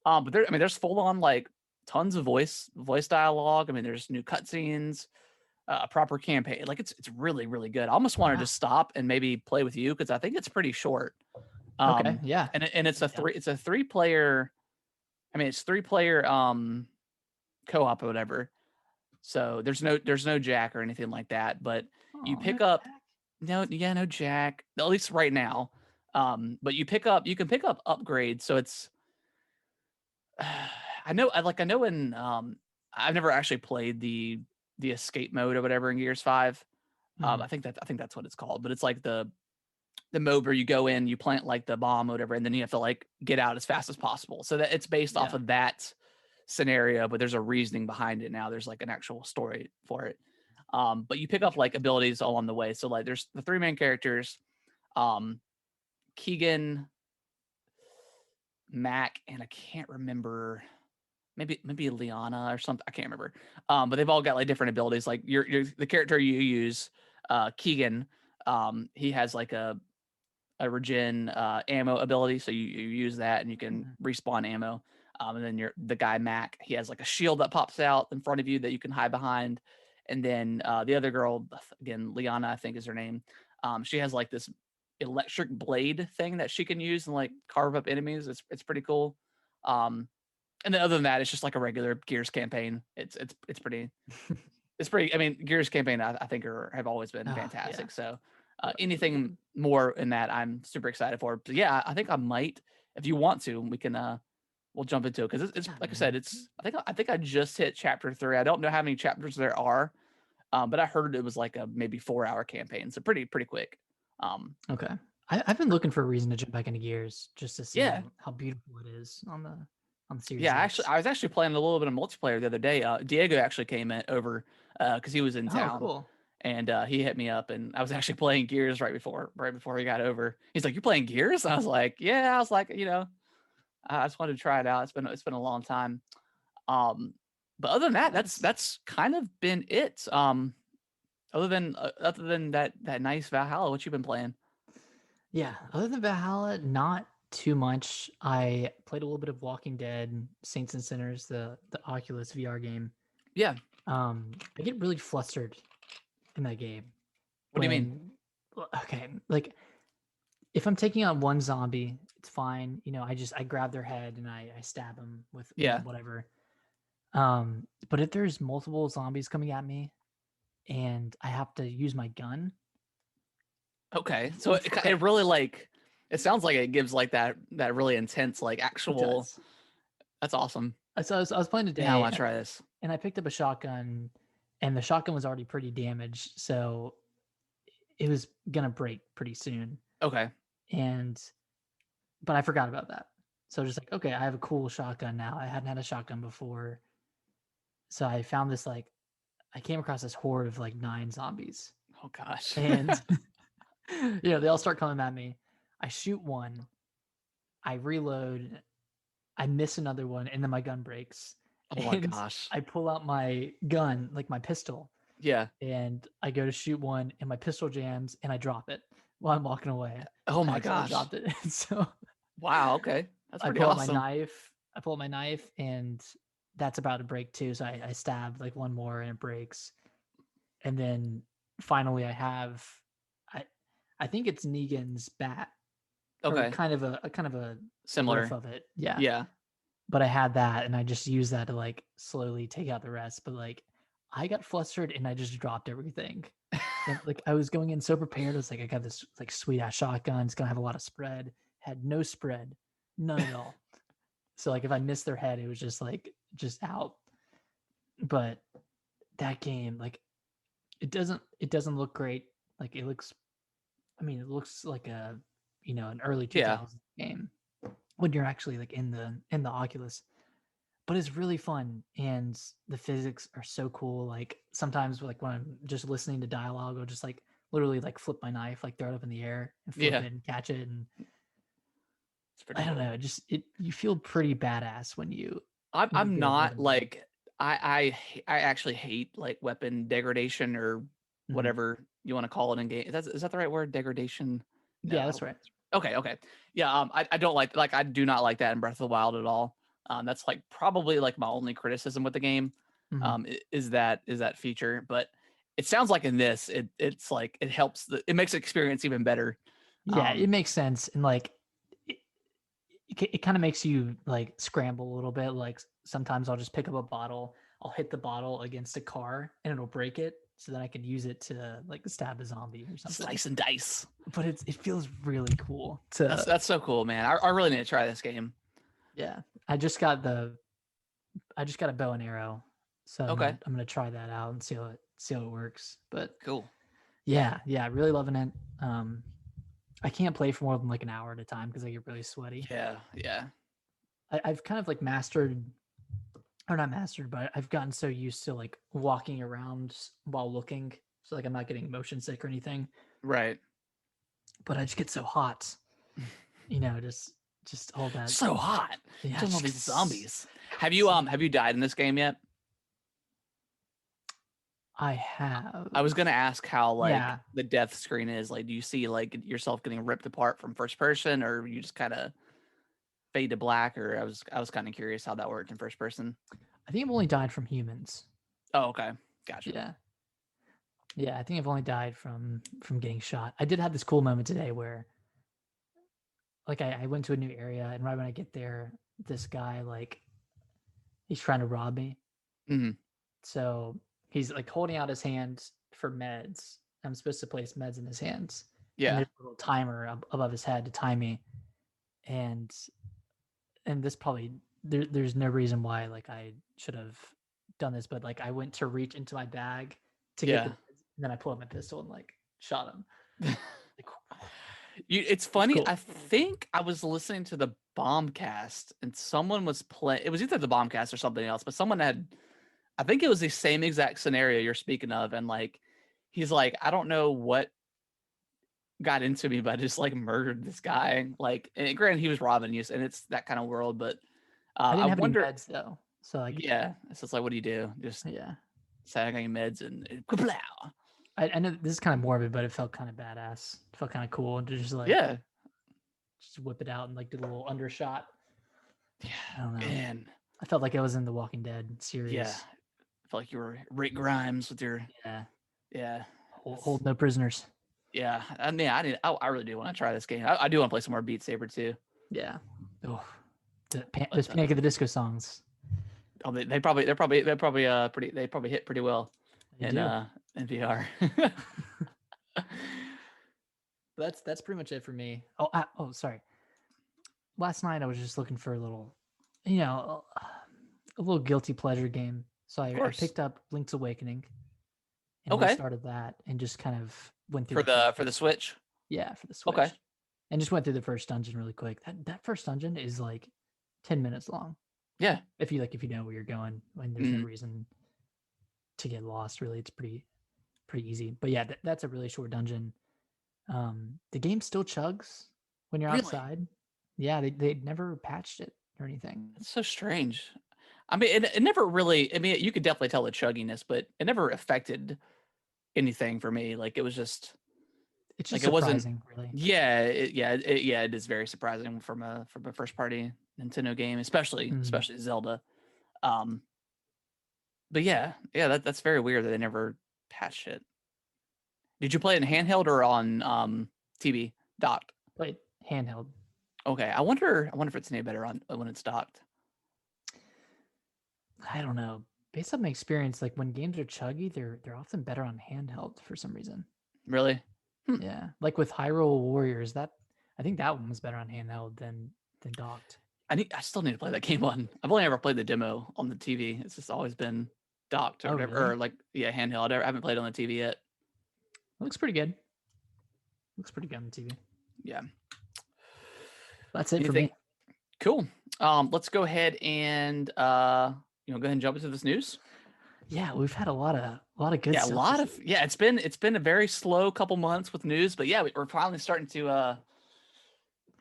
But there's full on like tons of voice dialogue. I mean, there's new cutscenes, a proper campaign. Like it's really, really good. I almost wanted to stop and maybe play with you, because I think it's pretty short. Okay, yeah. And it's a 3-player. I mean, it's 3-player co-op or whatever. So there's no Jack or anything like that, but you pick up no Jack, at least right now. But you can pick up upgrades. So it's I know in I've never actually played the escape mode or whatever in Gears 5. I think that's what it's called, but it's like the mode where you go in, you plant like the bomb or whatever, and then you have to like get out as fast as possible. So that it's based off of that scenario, but there's a reasoning behind it now. There's like an actual story for it. But you pick up like abilities along the way. So like there's the 3 main characters, Keegan, Mac, and I can't remember, maybe Liana or something. I can't remember. But they've all got like different abilities. Like you're the character you use, Keegan, he has like a regen ammo ability. So you use that and you can respawn ammo. And then the guy Mac, he has like a shield that pops out in front of you that you can hide behind. And then the other girl, again, Liana, I think is her name. She has like this electric blade thing that she can use and like carve up enemies. It's pretty cool. And then other than that, it's just like a regular Gears campaign. It's pretty. It's pretty. I mean, Gears campaign I think have always been fantastic. Yeah. So Anything more in that, I'm super excited for. But yeah, I think I might. If you want to, we can. We'll jump into it because it's Yeah, like I man. said. I think I just hit chapter 3. I don't know how many chapters there are, but I heard it was like a maybe 4-hour campaign, so pretty quick. Okay. I've been looking for a reason to jump back into Gears just to see Yeah, how beautiful it is on the Series yeah. X. I was actually playing a little bit of multiplayer the other day. Diego actually came over because he was in Oh, town. cool. And he hit me up, and I was actually playing Gears right before he got over. He's like, "You playing Gears?" I was like, "Yeah." I was like, I just wanted to try it out. It's been a long time. Um, but other than that, Nice. that's kind of been it. Other than that nice Valhalla, what you been playing? Yeah. Other than Valhalla, not too much. I played a little bit of Walking Dead, Saints and Sinners, the Oculus VR game. Yeah. I get really flustered in that game What do you mean? okay, like if I'm taking on one zombie, it's fine. I grab their head and I stab them with Yeah. whatever. But if there's multiple zombies coming at me and I have to use my gun, Okay. So it really like it sounds like it gives like that really intense like it actual. does. That's awesome. So I was playing Yeah, I today want to try this. and I picked up a shotgun, and the shotgun was already pretty damaged, so it was gonna break pretty soon. Okay. And but I forgot about that. So just like, okay, I have a cool shotgun now. I hadn't had a shotgun before. So I found this I came across this horde of like 9 zombies. Oh gosh. And they all start coming at me. I shoot one, I reload, I miss another one, and then my gun breaks. Oh my And gosh. I pull out my gun, like my pistol, Yeah. and I go to shoot one, and my pistol jams, and I drop it while I'm walking away. Oh I my accidentally gosh. dropped it. So Wow. Okay. That's I pretty pull out my awesome. knife. I pull out my knife, and that's about to break too. So I stab like one more, and it breaks. And then finally, I I think it's Negan's bat, or Okay. kind of a Similar. riff of it. Yeah. Yeah. But I had that, and I just used that to like slowly take out the rest. But like, I got flustered, and I just dropped everything. And like, I was going in so prepared. I was like, I got this like sweet ass shotgun. It's gonna have a lot of spread. Had no spread, none at all. So like, if I missed their head, it was just out. But that game, like, it doesn't look great. Like it looks, I mean, it looks like an early Yeah. 2000s game when you're actually like in the Oculus. But it's really fun, and the physics are so cool. Like sometimes, like when I'm just listening to dialogue, I'll just like literally like flip my knife, like throw it up in the air and flip Yeah. it and catch it. And It's pretty I don't cool. know, you feel pretty badass when you I'm get a hold not of it. like I actually hate like weapon degradation or Mhm. whatever you want to call it in game. Is that the right word? Degradation? No, Yeah, I that's hope. right. Okay, okay. Yeah, I don't like I do not like that in Breath of the Wild at all. That's like probably like my only criticism with the game. Mhm. Is that feature, but it sounds like in this it's like it helps it makes the experience even better. Yeah, it Um makes sense, and like it, it kind of makes you like scramble a little bit. Like sometimes I'll just pick up a bottle, I'll hit the bottle against a car, and it'll break it, so then I can use it to like stab a zombie or something. Slice and dice. But it feels really cool to That's so cool, man. I really need to try this game. yeah. I just got a bow and arrow, so Okay, I'm gonna try that out and see how it works. But cool. yeah, really loving it. Um, I can't play for more than like an hour at a time because I get really sweaty. Yeah, yeah. I've kind of like mastered, or not mastered, but I've gotten so used to like walking around while looking, so like I'm not getting motion sick or anything. Right. But I just get so hot, just all that. So hot. Yeah, Killing all these zombies. Have you died in this game yet? I have. I was gonna ask how like Yeah. the death screen is. Like, do you see like yourself getting ripped apart from first person, or you just kind of fade to black? Or I was kind of curious how that worked in first person. I think I've only died from humans. Oh, okay, gotcha. Yeah. Yeah, I think I've only died from getting shot. I did have this cool moment today where like I went to a new area, and right when I get there, this guy like he's trying to rob me. Hmm. So he's like holding out his hand for meds, I'm supposed to place meds in his hands. And Yeah. there's a little timer above his head to time me. And this probably there's no reason why like I should have done this, but like I went to reach into my bag to get the Yeah. meds, and then I pulled out my pistol and like shot him. Like, It's funny. cool. I think I was listening to the Bombcast and someone was playing. It was either the Bombcast or something else, but someone had. I think it was the same exact scenario you're speaking of, and like, he's like, I don't know what got into me, but I just like murdered this guy. Like, and granted, he was robbing you, and it's that kind of world. But I didn't I have wonder. any meds though, so like Yeah, it's just like, what do you do? Just yeah. say I got your meds and kaplow. I know this is kind of morbid, but it felt kind of badass. It felt kind of cool to just like Yeah, just whip it out and like do a little undershot. yeah, I don't know. man. I felt like I was in the Walking Dead series. Yeah, I felt like you were Rick Grimes with your yeah. Hold no prisoners. Yeah, I mean, I really do want to try this game. I do want to play some more Beat Saber too. Yeah. Oh, those Panic at the Disco songs. Oh, they probably pretty. They probably hit pretty well in VR. That's pretty much it for me. Oh, sorry. Last night I was just looking for a little, a little guilty pleasure game. So I picked up Link's Awakening, and we started that and just kind of went through for the Switch. Yeah, for the Switch. Okay. And just went through the first dungeon really quick. That first dungeon is like 10 minutes long. Yeah. If you know where you're going, and there's no reason to get lost, really. It's pretty easy. But yeah, that's a really short dungeon. The game still chugs when you're outside. Yeah, they never patched it or anything. It's so strange. I mean, it never really. I mean, you could definitely tell the chugginess, but it never affected anything for me. Like, it was just. It's just like surprising, it wasn't really. Yeah, it is very surprising from a first party Nintendo game, especially Zelda. But yeah, that's very weird that they never patched it. Did you play it in handheld or on TV docked? Played handheld. Okay, I wonder if it's any better on when it's docked. I don't know. Based on my experience, like when games are chuggy, they're often better on handheld for some reason. Really? Yeah, like with Hyrule Warriors, I think that one was better on handheld than docked. I still need to play that game on. I've only ever played the demo on the TV. It's just always been docked or whatever, or like handheld. I haven't played on the TV yet. It looks pretty good. Looks pretty good on the TV. Yeah. That's it for me. Cool. Let's go ahead and go ahead and jump into this news. Yeah, we've had a lot of good stuff. It's been a very slow couple months with news, but yeah, we're finally starting to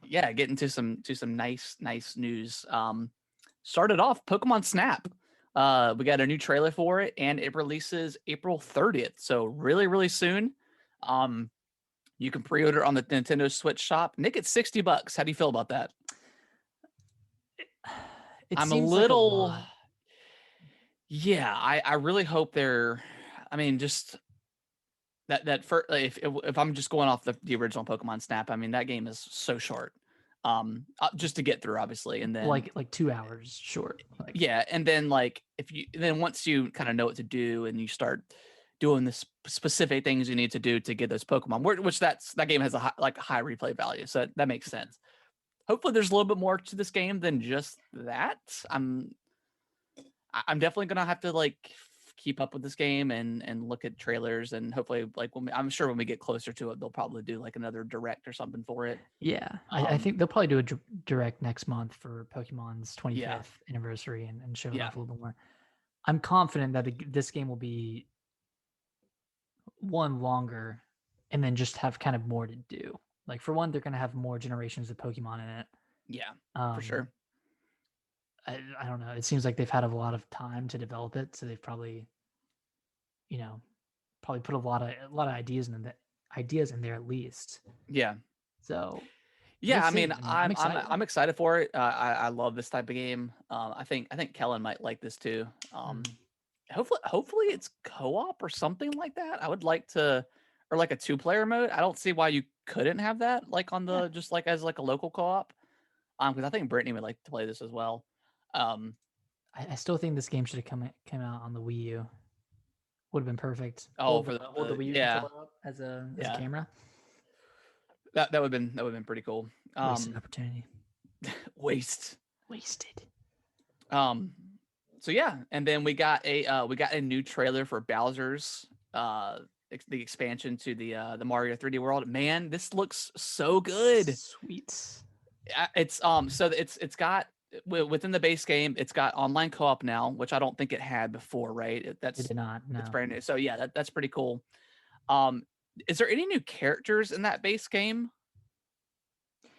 get into some nice news. Started off Pokemon Snap. We got a new trailer for it, and it releases April 30th, so really soon. You can pre-order on the Nintendo Switch shop. Nick, it's $60. How do you feel about that? I'm a little. Yeah, I really hope they're. I mean, just that for if I'm just going off the original Pokemon Snap, I mean that game is so short, just to get through, obviously, and then like 2 hours short. Yeah, and then like once you kind of know what to do and you start doing the specific things you need to do to get those Pokemon, which that game has a high replay value, so that makes sense. Hopefully, there's a little bit more to this game than just that. I'm definitely gonna have to keep up with this game and look at trailers, and hopefully I'm sure when we get closer to it, they'll probably do another direct or something for it. Yeah, I think they'll probably do a direct next month for Pokemon's 25th anniversary and show it off a little bit more. I'm confident that this game will be one longer, and then just have kind of more to do. Like for one, they're gonna have more generations of Pokemon in it. Yeah, for sure. I don't know. It seems like they've had a lot of time to develop it, so they've probably put a lot of ideas in there at least. Yeah. So. Yeah, I mean, I'm excited for it. I love this type of game. I think Kellen might like this too. Hopefully it's co-op or something like that. I would like to, or like a 2-player mode. I don't see why you couldn't have that on the just as a local co-op. Because I think Brittany would like to play this as well. I still think this game should have come out on the Wii U. Would have been perfect. Oh, for the Wii U, as a camera. That would have been pretty cool. Wasted opportunity. Wasted. So yeah, and then we got a new trailer for Bowser's the expansion to the Mario 3D World. Man, this looks so good. Sweet. It's so it's got within the base game, it's got online co-op now, which I don't think it had before, right? It did not. No. It's brand new. So yeah, that's pretty cool. Is there any new characters in that base game?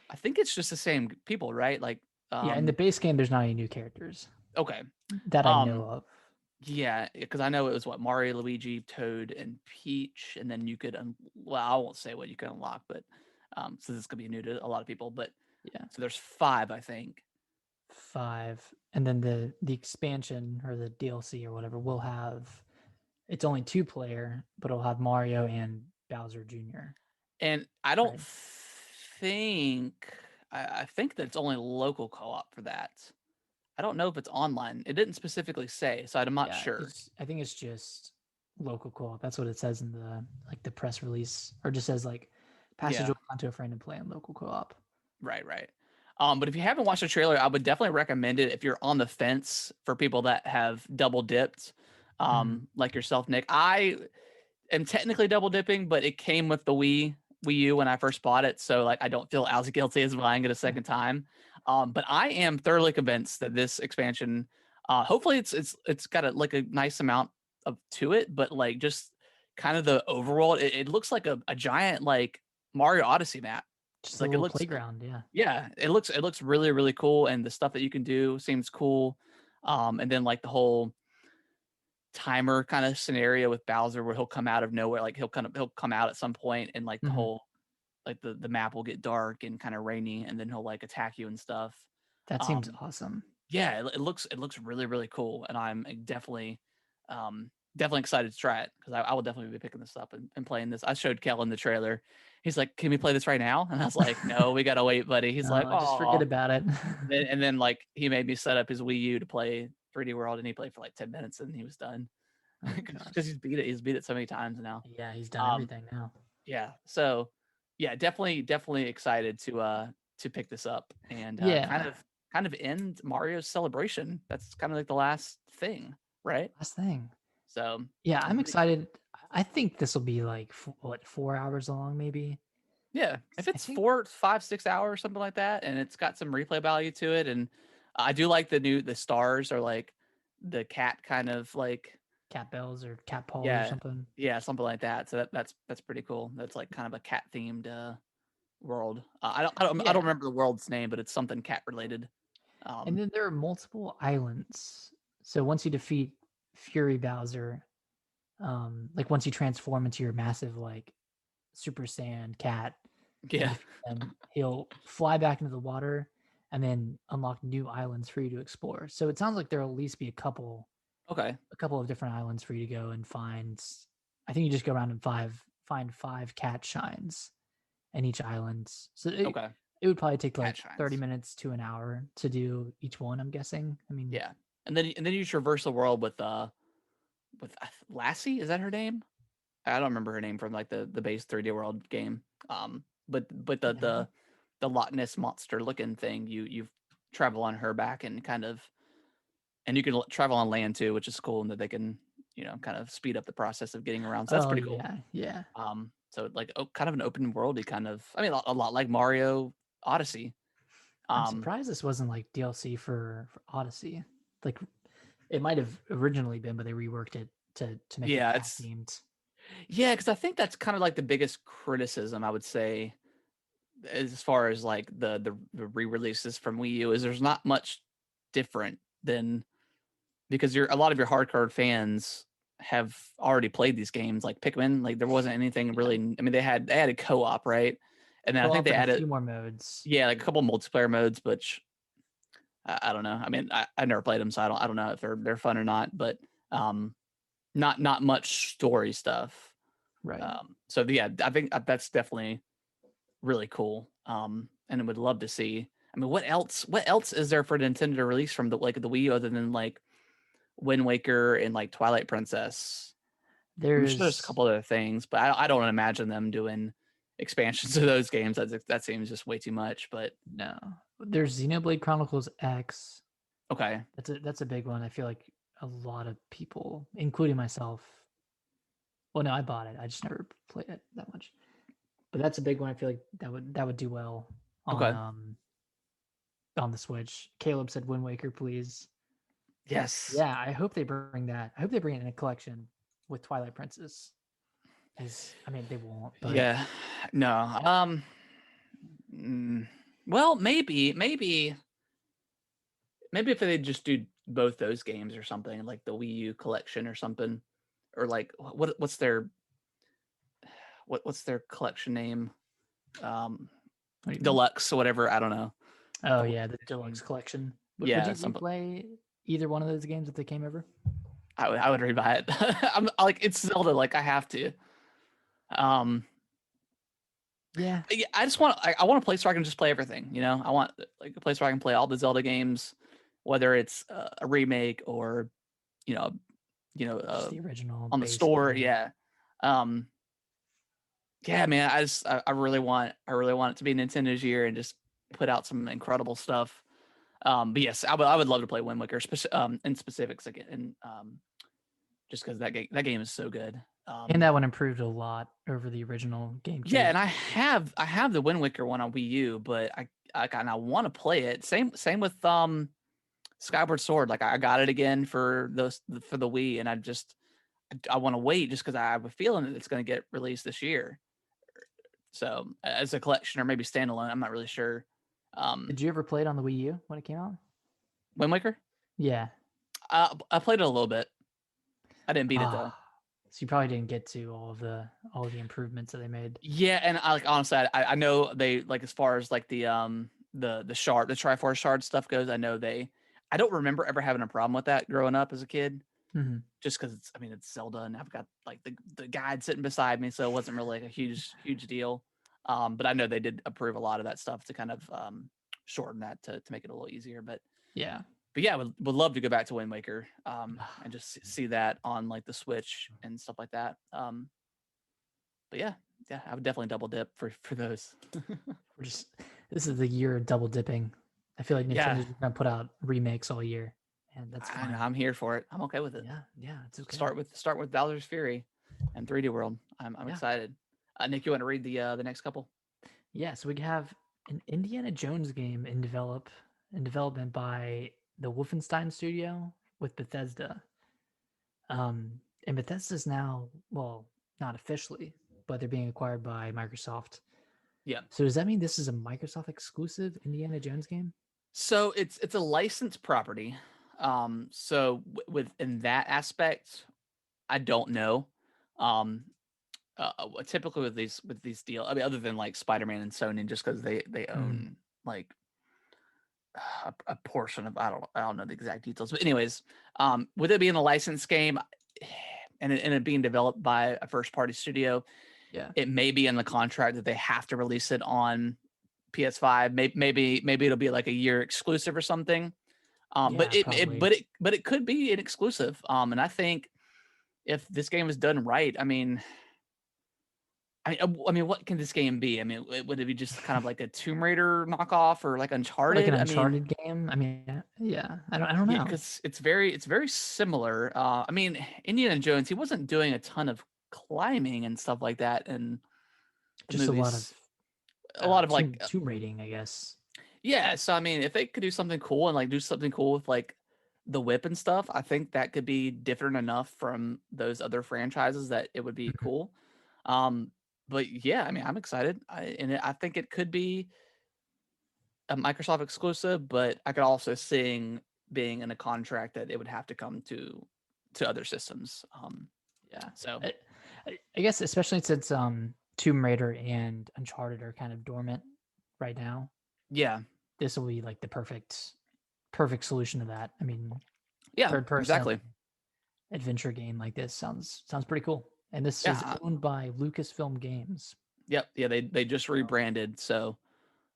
I think it's just the same people, right? Like yeah, in the base game, there's not any new characters. Okay. That I know of. Yeah, because I know it was what Mario, Luigi, Toad, and Peach, and then you could well, I won't say what you can unlock, but so this could be new to a lot of people, but yeah. So there's 5, I think. 5, and then the expansion or the DLC or whatever will have. It's only 2-player, but it'll have Mario and Bowser Jr. And I don't think I think that it's only local co-op for that. I don't know if it's online. It didn't specifically say, so I'm not sure. I think it's just local co-op. That's what it says in the press release, or just says like pass onto a friend and play on local co-op. Right. But if you haven't watched the trailer, I would definitely recommend it if you're on the fence for people that have double dipped, like yourself, Nick. I am technically double dipping, but it came with the Wii U when I first bought it, so like I don't feel as guilty as buying it a second time. But I am thoroughly convinced that this expansion, hopefully it's got a nice amount to it, but like just kind of the overall, it looks like a giant like Mario Odyssey map. Just like it looks playground, yeah. Yeah, it looks really, really cool, and the stuff that you can do seems cool. And then like the whole timer kind of scenario with Bowser where he'll come out of nowhere, like he'll come out at some point, and like the whole like the map will get dark and kind of rainy, and then he'll like attack you and stuff. That seems awesome. Yeah, it looks really, really cool, and I'm definitely excited to try it because I will definitely be picking this up and playing this. I showed Kellen the trailer. He's like, "Can we play this right now?" And I was like, "No, we gotta wait, buddy." He's like, "Oh, just forget about it." and then like he made me set up his Wii U to play 3D World, and he played for like 10 minutes, and he was done because he's beat it. He's beat it so many times now. Yeah, he's done everything now. Yeah, so yeah, definitely excited to pick this up and kind of end Mario's celebration. That's kind of like the last thing, right? Last thing. So yeah, I'm excited. I think this will be like 4 hours long, maybe. Yeah, if it's 4, 5, 6 hours, something like that, and it's got some replay value to it, and I do like the stars are like the cat kind of like cat bells or cat paws or something. Yeah, something like that. So that's pretty cool. That's like kind of a cat themed world. I don't remember the world's name, but it's something cat related. And then there are multiple islands. So once you defeat Fury Bowser, like once you transform into your massive like Super Saiyan cat, and he'll fly back into the water and then unlock new islands for you to explore. So it sounds like there'll at least be a couple of different islands for you to go and find. I think you just go around and find 5 cat shines in each island. So it would probably take like 30 minutes to an hour to do each one, I'm guessing. I mean, yeah. And then you traverse the world with Lassie, is that her name? I don't remember her name from like the base 3D World game. But the Loch Ness monster looking thing, you travel on her back and you can travel on land too, which is cool, and that they can kind of speed up the process of getting around. So that's pretty cool. Yeah. So like kind of an open worldy kind of. I mean, a lot like Mario Odyssey. I'm surprised this wasn't like DLC for Odyssey. Like it might have originally been, but they reworked it to make it themed. Yeah, because I think that's kind of like the biggest criticism I would say, as far as like the re-releases from Wii U, is there's not much different than, because a lot of your hardcore fans have already played these games, like Pikmin. Like there wasn't anything really. I mean, they added co-op, right? And then I think they added a few more modes. Yeah, like a couple multiplayer modes, but I don't know. I mean, I never played them, so I don't know if they're fun or not. But not much story stuff. Right. So yeah, I think that's definitely really cool. And I would love to see. I mean, what else is there for Nintendo to release from the Wii U other than like Wind Waker and like Twilight Princess? I'm sure there's a There's couple other things, but I don't imagine them doing expansions of those games. That seems just way too much. But no. There's Xenoblade Chronicles X. okay, That's a big one. I feel like a lot of people, including myself. Well, no, I bought it. I just never played it that much. But that's a big one. I feel like that would do well okay, on the Switch. Caleb said Wind Waker, please. yes, Yeah, I hope they bring that. I hope they bring it in a collection with Twilight Princess. As I mean, they won't. But yeah, no. Well, maybe if they just do both those games or something, like the Wii U collection or something, or like what's their what's their collection name? what do you mean? Deluxe or whatever. I don't know. Oh The yeah, the deluxe collection. Would yeah, you some replay either one of those games if they came over? I would rebuy it. I'm like it's Zelda. Like I have to. Um, Yeah. yeah, I just want I want a place where I can just play everything. You know, I want like a place where I can play all the Zelda games, whether it's a remake or you know Just the original on the base store. game. Yeah. Um, yeah, man. I really want it to be Nintendo's year and just put out some incredible stuff. But yes, I would love to play Wind Waker in specifics again, and just because that game is so good. And that one improved a lot over the original Yeah, GameCube. and I have the Wind Waker one on Wii U, but I kind of want to play it. Same with Skyward Sword. Like I got it again for the Wii, and I want to wait just because I have a feeling that it's going to get released this year. So as a collection or maybe standalone, I'm not really sure. Did you ever play it on the Wii U when it came out? Wind Waker. Yeah. I played it a little bit. I didn't beat it though. So you probably didn't get to all of the improvements that they made. Yeah, and I like honestly, I know they like as far as like the shard, the Triforce shard stuff goes. I don't remember ever having a problem with that growing up as a kid. Mm-hmm. Just because it's Zelda, and I've got like the guide sitting beside me, so it wasn't really like a huge deal. But I know they did approve a lot of that stuff to kind of shorten that to make it a little easier. But Yeah. yeah, would love to go back to Wind Waker and just see that on like the Switch and stuff like that. But yeah, I would definitely double dip for those. This is the year of double dipping. I feel like Yeah. Nintendo's gonna put out remakes all year, and that's fine. I'm here for it. I'm okay with it. Yeah, it's okay. Start with Bowser's Fury and 3D World. I'm excited. Nick, you want to read the next couple? Yeah, so we have an Indiana Jones game in development by the Wolfenstein Studio with Bethesda. And Bethesda's now, well, not officially, but they're being acquired by Microsoft. Yeah. So does that mean this is a Microsoft exclusive Indiana Jones game? So it's a licensed property. So in that aspect, I don't know. Typically with these deals, I mean, other than like Spider-Man and Sony, just because they own like a portion of I don't know the exact details, but anyways, with it being a licensed game and it being developed by a first party studio, Yeah, it may be in the contract that they have to release it on PS5. Maybe it'll be like a year exclusive or something. But it could be an exclusive. And I think if this game is done right, I mean, what can this game be? I mean, would it be just kind of like a Tomb Raider knockoff or like Uncharted? like an Uncharted game. I mean, yeah, I don't know. Because it's very similar. I mean, Indiana Jones, he wasn't doing a ton of climbing and stuff like that, and just movies. a lot of like tomb raiding, I guess. Yeah, so I mean, if they could do something cool and like do something cool with like the whip and stuff, I think that could be different enough from those other franchises that it would be cool. But yeah, I mean, I'm excited. I think it could be a Microsoft exclusive, but I could also see being in a contract that it would have to come to other systems. Yeah. So I guess especially since Tomb Raider and Uncharted are kind of dormant right now. Yeah. This will be like the perfect solution to that. I mean, yeah, third person exactly. adventure game like this sounds pretty cool. And this is owned by Lucasfilm Games. Yep. Yeah, they just rebranded. So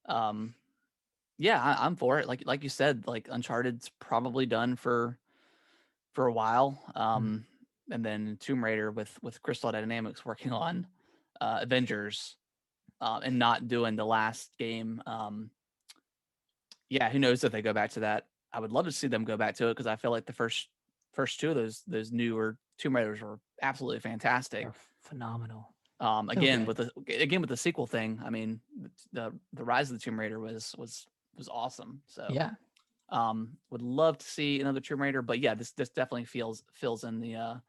yeah, I'm for it. Like you said, like Uncharted's probably done for a while. and then Tomb Raider with Crystal Dynamics working on Avengers, and not doing the last game. Yeah, who knows if they go back to that? I would love to see them go back to it because I feel like the first two of those newer Tomb Raiders were absolutely fantastic. They're phenomenal. Again good. with the sequel thing, I mean, the Rise of the Tomb Raider was awesome. So Yeah. would love to see another Tomb Raider, but yeah, this definitely fills in the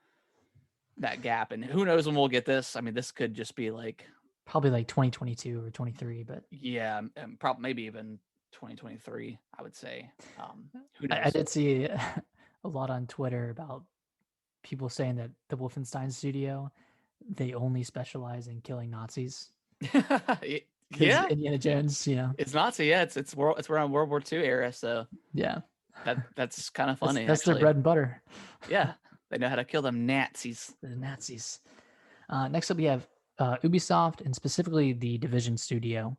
that gap, and who knows when we'll get this. I mean, this could just be like probably like 2022 or 23, but yeah, probably maybe even 2023. I would say. Who I knows? did see a lot on Twitter about people saying that the Wolfenstein studio, they only specialize in killing Nazis. Yeah, Indiana Jones, you know, it's Nazi. Yeah, it's around World War II era, so yeah, that's kind of funny. That's their actually. bread and butter. Yeah, they know how to kill them Nazis. The Nazis. Next up, we have Ubisoft, and specifically the Division studio,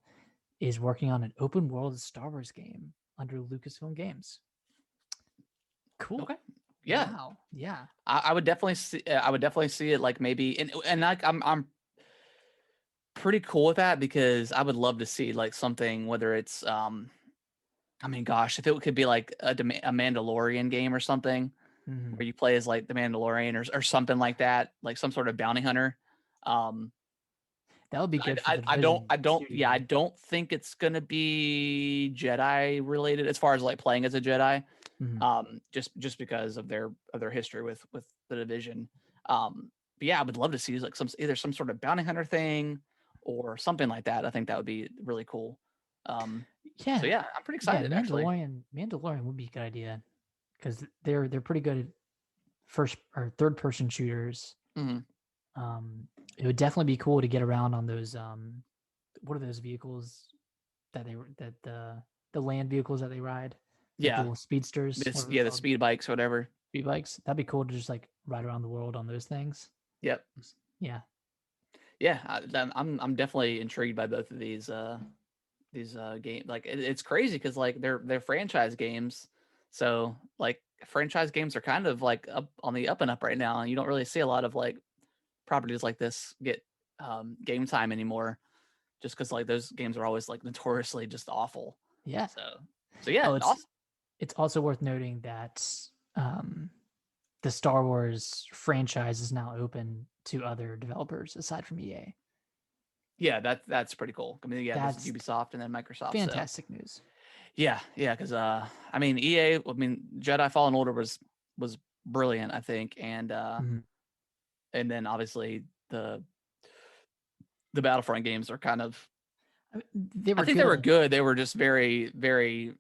is working on an open world Star Wars game under Lucasfilm Games. Cool. Okay. Yeah. Wow. Yeah. I would definitely see. I would definitely see it like maybe, and like I'm pretty cool with that because I would love to see like something, whether it's I mean, gosh, if it could be like a Mandalorian game or something, Mhm. where you play as like the Mandalorian or something like that, like some sort of bounty hunter. That would be good for the I Division don't studio. I don't think it's gonna be Jedi related as far as like playing as a Jedi. Mhm. Just because of their history with the Division. But yeah, I would love to see like either some sort of bounty hunter thing or something like that. I think that would be really cool. Yeah. So yeah, I'm pretty Yeah, excited actually. Mandalorian would be a good idea because they're pretty good at first or third person shooters. Hmm. It would definitely be cool to get around on those. What are those vehicles that the land vehicles that they ride? Like the Yeah, little speedsters. What are they the called? speed bikes or whatever. Speed bikes. That'd be cool to just like ride around the world on those things. Yep. Yeah. Yeah, I'm definitely intrigued by both of these games. Like it's crazy because like they're franchise games, so like franchise games are kind of like up on the up and up right now, and you don't really see a lot of like properties like this get game time anymore, just because like those games are always like notoriously just awful. Yeah. So yeah, Oh, awesome. it's also worth noting that the Star Wars franchise is now open to other developers aside from EA. Yeah, that's pretty cool. I mean, yeah, this is That's Ubisoft and then Microsoft. fantastic news. Yeah, because I mean EA. I mean Jedi Fallen Order was brilliant, I think, and and then obviously the Battlefront games are kind of. They were I think good. they were good. They were just very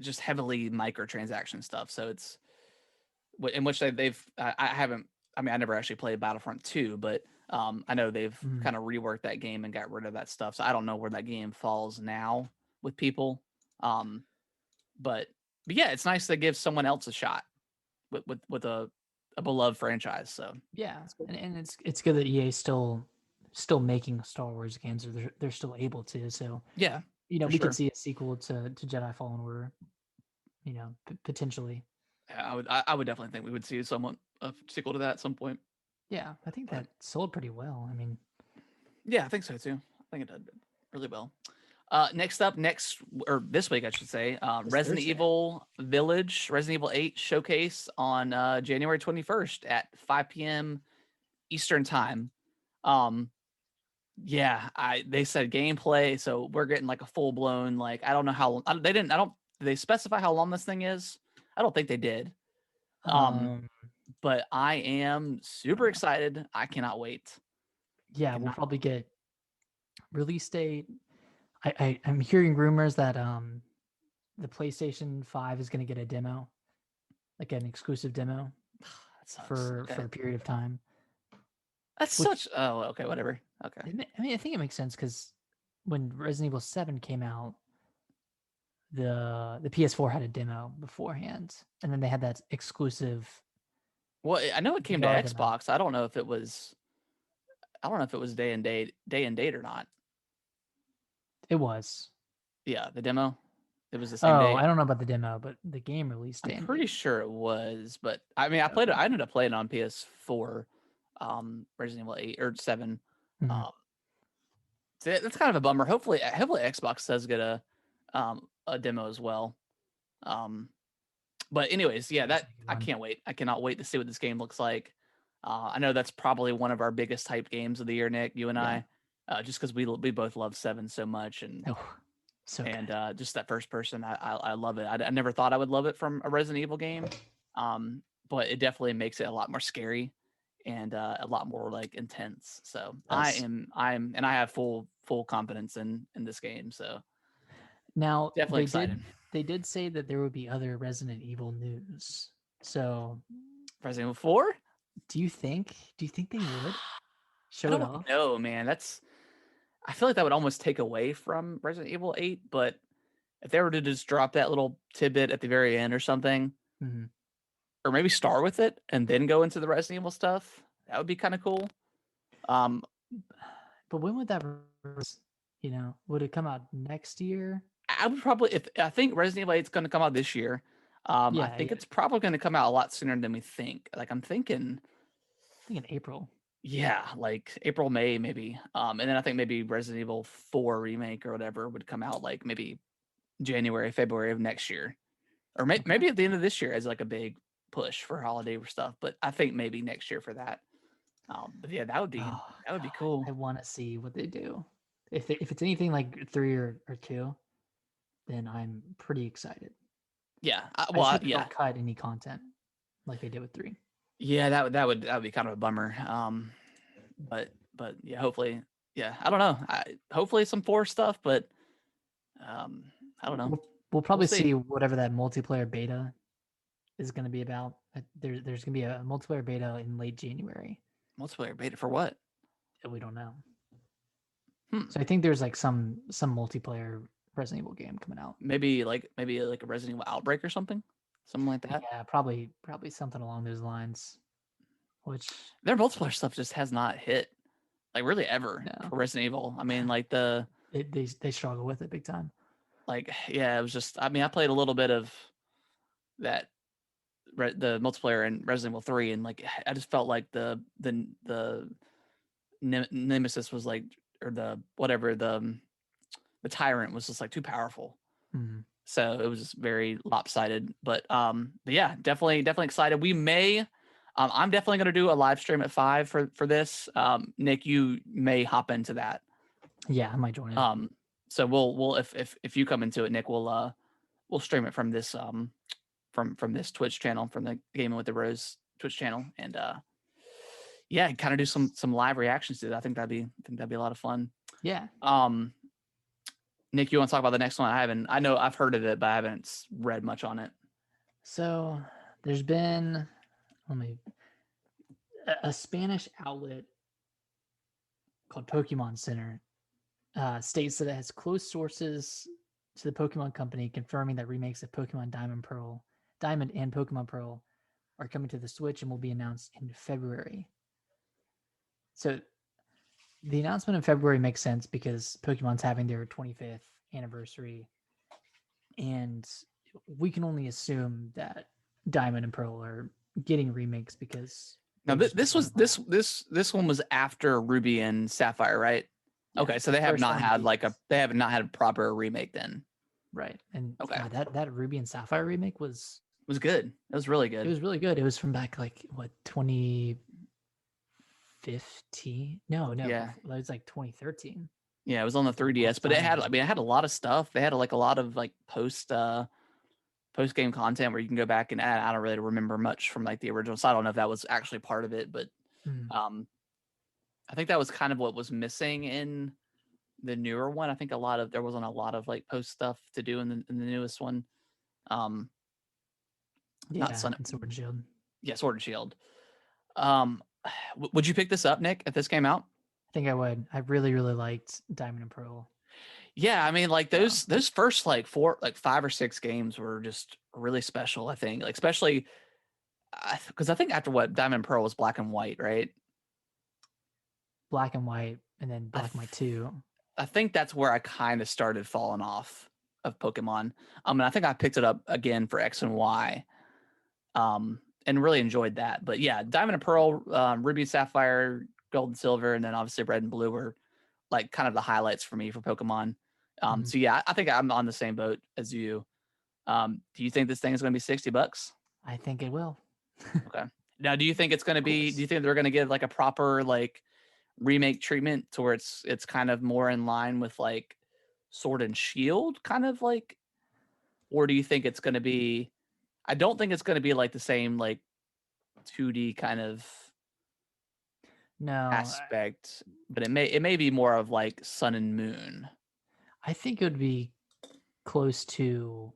just heavily microtransaction stuff. So it's in which they've I haven't. I mean, I never actually played Battlefront 2, but I know they've kind of reworked that game and got rid of that stuff. So I don't know where that game falls now with people. But yeah, it's nice to give someone else a shot with a beloved franchise. So yeah, cool. And it's good that EA is still making Star Wars games, or they're still able to. So yeah, you know, we could see a sequel to Jedi Fallen Order. You know, potentially. Yeah, I would definitely think we would see a sequel to that at some point. Yeah, I think that sold pretty well. I mean, yeah, I think so too. I think it did really well. Next this week, I should say, Resident Evil Village, Resident Evil 8 showcase on January 21st at 5 p.m. Eastern time. Yeah, they said gameplay, so we're getting like a full blown like I don't know how they didn't. Did they specify how long this thing is? I don't think they did. But I am super excited. I cannot wait. Yeah, we'll probably get release date. I'm hearing rumors that the PlayStation 5 is going to get a demo, like an exclusive demo for a period of time. That's such okay, whatever. Okay. I mean, I think it makes sense because when Resident Evil 7 came out, the PS4 had a demo beforehand, and then they had that exclusive. Well, I know it came to Xbox. I don't know if it was day and date or not. It was. Yeah, the demo. It was the same Oh, date. I don't know about the demo, but the game release date. I'm pretty sure it was, but I mean, I played it. I ended up playing it on PS4, Resident Evil 8 or 7. Mhm. So that's kind of a bummer. Hopefully Xbox does get a demo as well. But anyways, yeah, That's that a good I one. can't wait. I cannot wait to see what this game looks like. I know that's probably one of our biggest hype games of the year, Nick. You and Yeah. I, just because we both love 7 so much, and Oh, so good. just that first person, I love it. I never thought I would love it from a Resident Evil game, but it definitely makes it a lot more scary and a lot more like intense. So Yes. and I have full confidence in this game. So Now definitely excited. they did say that there would be other Resident Evil news. So Resident Evil 4? do you think they would I show it don't off? know, man. I feel like that would almost take away from Resident Evil 8, but if they were to just drop that little tidbit at the very end or something, Mhm. or maybe start with it and then go into the Resident Evil stuff, that would be kind of cool. But when would that would it come out next year? I would probably if I think Resident Evil 8 is going to come out this year. I Yeah, think yeah. it's probably going to come out a lot sooner than we think. Like I'm thinking, I think in April. yeah, like April, May, maybe. And then I think maybe Resident Evil 4 remake or whatever would come out like maybe January, February of next year, or Okay. maybe at the end of this year as like a big push for holiday stuff. But I think maybe next year for that. But yeah, that would be Oh, cool. I want to see what they do. If it's anything like 3 or 2, then I'm pretty excited. Yeah. I just hope they don't cut any content like they did with 3. Yeah, that would be kind of a bummer. But yeah, hopefully, yeah, I don't know. Hopefully some 4 stuff, but I don't know. We'll probably see. see whatever that multiplayer beta is going to be about. There's going to be a multiplayer beta in late January. Multiplayer beta for what? We don't know. Hmm. So I think there's like some multiplayer Resident Evil game coming out. Maybe like a Resident Evil Outbreak or something like that. Yeah, probably something along those lines. Which their multiplayer stuff just has not hit like really ever for Resident Evil. I mean, like they struggle with it big time. Like, yeah, it was just. I mean, I played a little bit of that, the multiplayer in Resident Evil 3, and like I just felt like the Nemesis was like, or the whatever the tyrant was just like too powerful. Mm-hmm. So it was just very lopsided. But yeah, definitely excited. We may. I'm definitely going to do a live stream at 5 for this. Nick, you may hop into that. Yeah, I might join it. So we'll if you come into it, Nick, we'll stream it from this from this Twitch channel, from the Gaming with the Rose Twitch channel, and yeah, kind of do some live reactions to it. I think that'd be a lot of fun. Yeah. Nick, you want to talk about the next one? I know I've heard of it, but I haven't read much on it. So there's been a Spanish outlet called Pokemon Center states that it has close sources to the Pokemon Company confirming that remakes of Pokemon Diamond and Pokemon Pearl are coming to the Switch and will be announced in February. So the announcement in February makes sense because Pokemon's having their 25th anniversary, and we can only assume that Diamond and Pearl are getting remakes because now this one was after Ruby and Sapphire, right? Yeah, okay, so they have not had a proper remake then. Right. And okay, that Ruby and Sapphire remake was good. It was really good. It was really good. It was from back like what 2015? No, yeah, it was like 2013. Yeah, it was on the 3DS, but it had a lot of stuff. They had like a lot of like post game content where you can go back and add. I don't really remember much from like the original, so I don't know if that was actually part of it, but I think that was kind of what was missing in the newer one. I think there wasn't a lot of like post stuff to do in the newest one. Not Sword and Shield. Yeah, Sword and Shield. Would you pick this up, Nick, if this came out? I think I would. I really, really liked Diamond and Pearl. Yeah, I mean, like those first like 5 or 6 games were just really special. I think, like especially because I think after what Diamond and Pearl was Black and White, right? Black and White, and then Black and White 2. I think that's where I kind of started falling off of Pokemon. And I think I picked it up again for X and Y, and really enjoyed that. But yeah, Diamond and Pearl, Ruby, Sapphire, Gold and Silver, and then obviously Red and Blue were like kind of the highlights for me for Pokemon. So yeah, I think I'm on the same boat as you. Do you think this thing is going to be $60? I think it will. Okay. Now, do you think it's going to be? Do you think they're going to give like a proper like remake treatment to where it's kind of more in line with like Sword and Shield, kind of like, or do you think it's going to be? I don't think it's going to be like the same like 2D kind of aspect, but it may be more of like Sun and Moon. I think it would be close to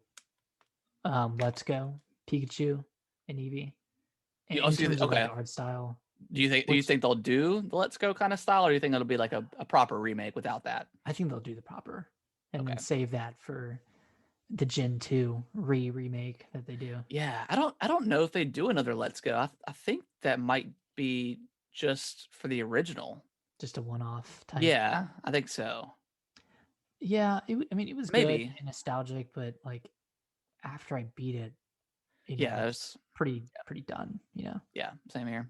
Let's Go Pikachu and Eevee. In terms of like art style. Do you think they'll do the Let's Go kind of style, or do you think it'll be like a proper remake without that? I think they'll do the proper and then save that for the Gen 2 remake that they do. Yeah, I don't know if they do another Let's Go. I think that might be just for the original. Just a one-off type. Yeah, I think so. Yeah, it was maybe good and nostalgic, but like after I beat it, yeah, it was pretty done, you know. Yeah, same here.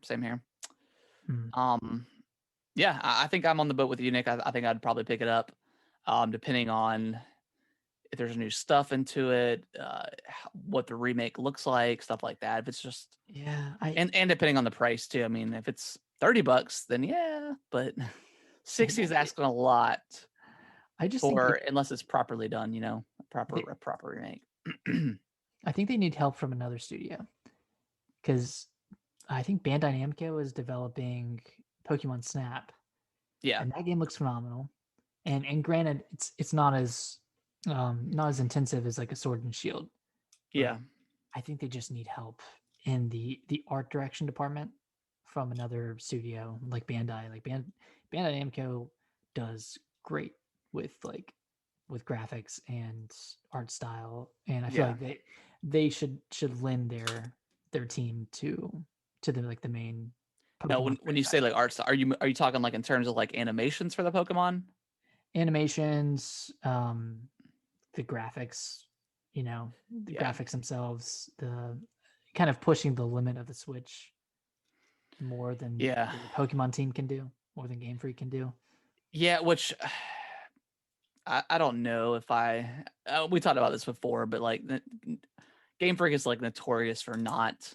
Yeah, I think I'm on the boat with you, Nick. I think I'd probably pick it up, depending on if there's new stuff into it, what the remake looks like, stuff like that. If it's just and depending on the price too. I mean, if it's $30, then yeah, but 60 is asking a lot. I just unless it's properly done, you know, a proper remake. I think they need help from another studio, because I think Bandai Namco is developing Pokemon Snap. Yeah, and that game looks phenomenal. And granted, it's not as intensive as like a Sword and Shield. Yeah, I think they just need help in the art direction department from another studio like Bandai. Like Bandai Namco does great with graphics and art style, and I feel like they should lend their team to the main Pokemon. Now, when you say like art style, are you talking like in terms of like animations for the Pokemon? Animations, the graphics, you know, the graphics themselves, the kind of pushing the limit of the Switch more than the Pokemon team can do, more than Game Freak can do. Yeah, which I don't know if we talked about this before, but like Game Freak is like notorious for not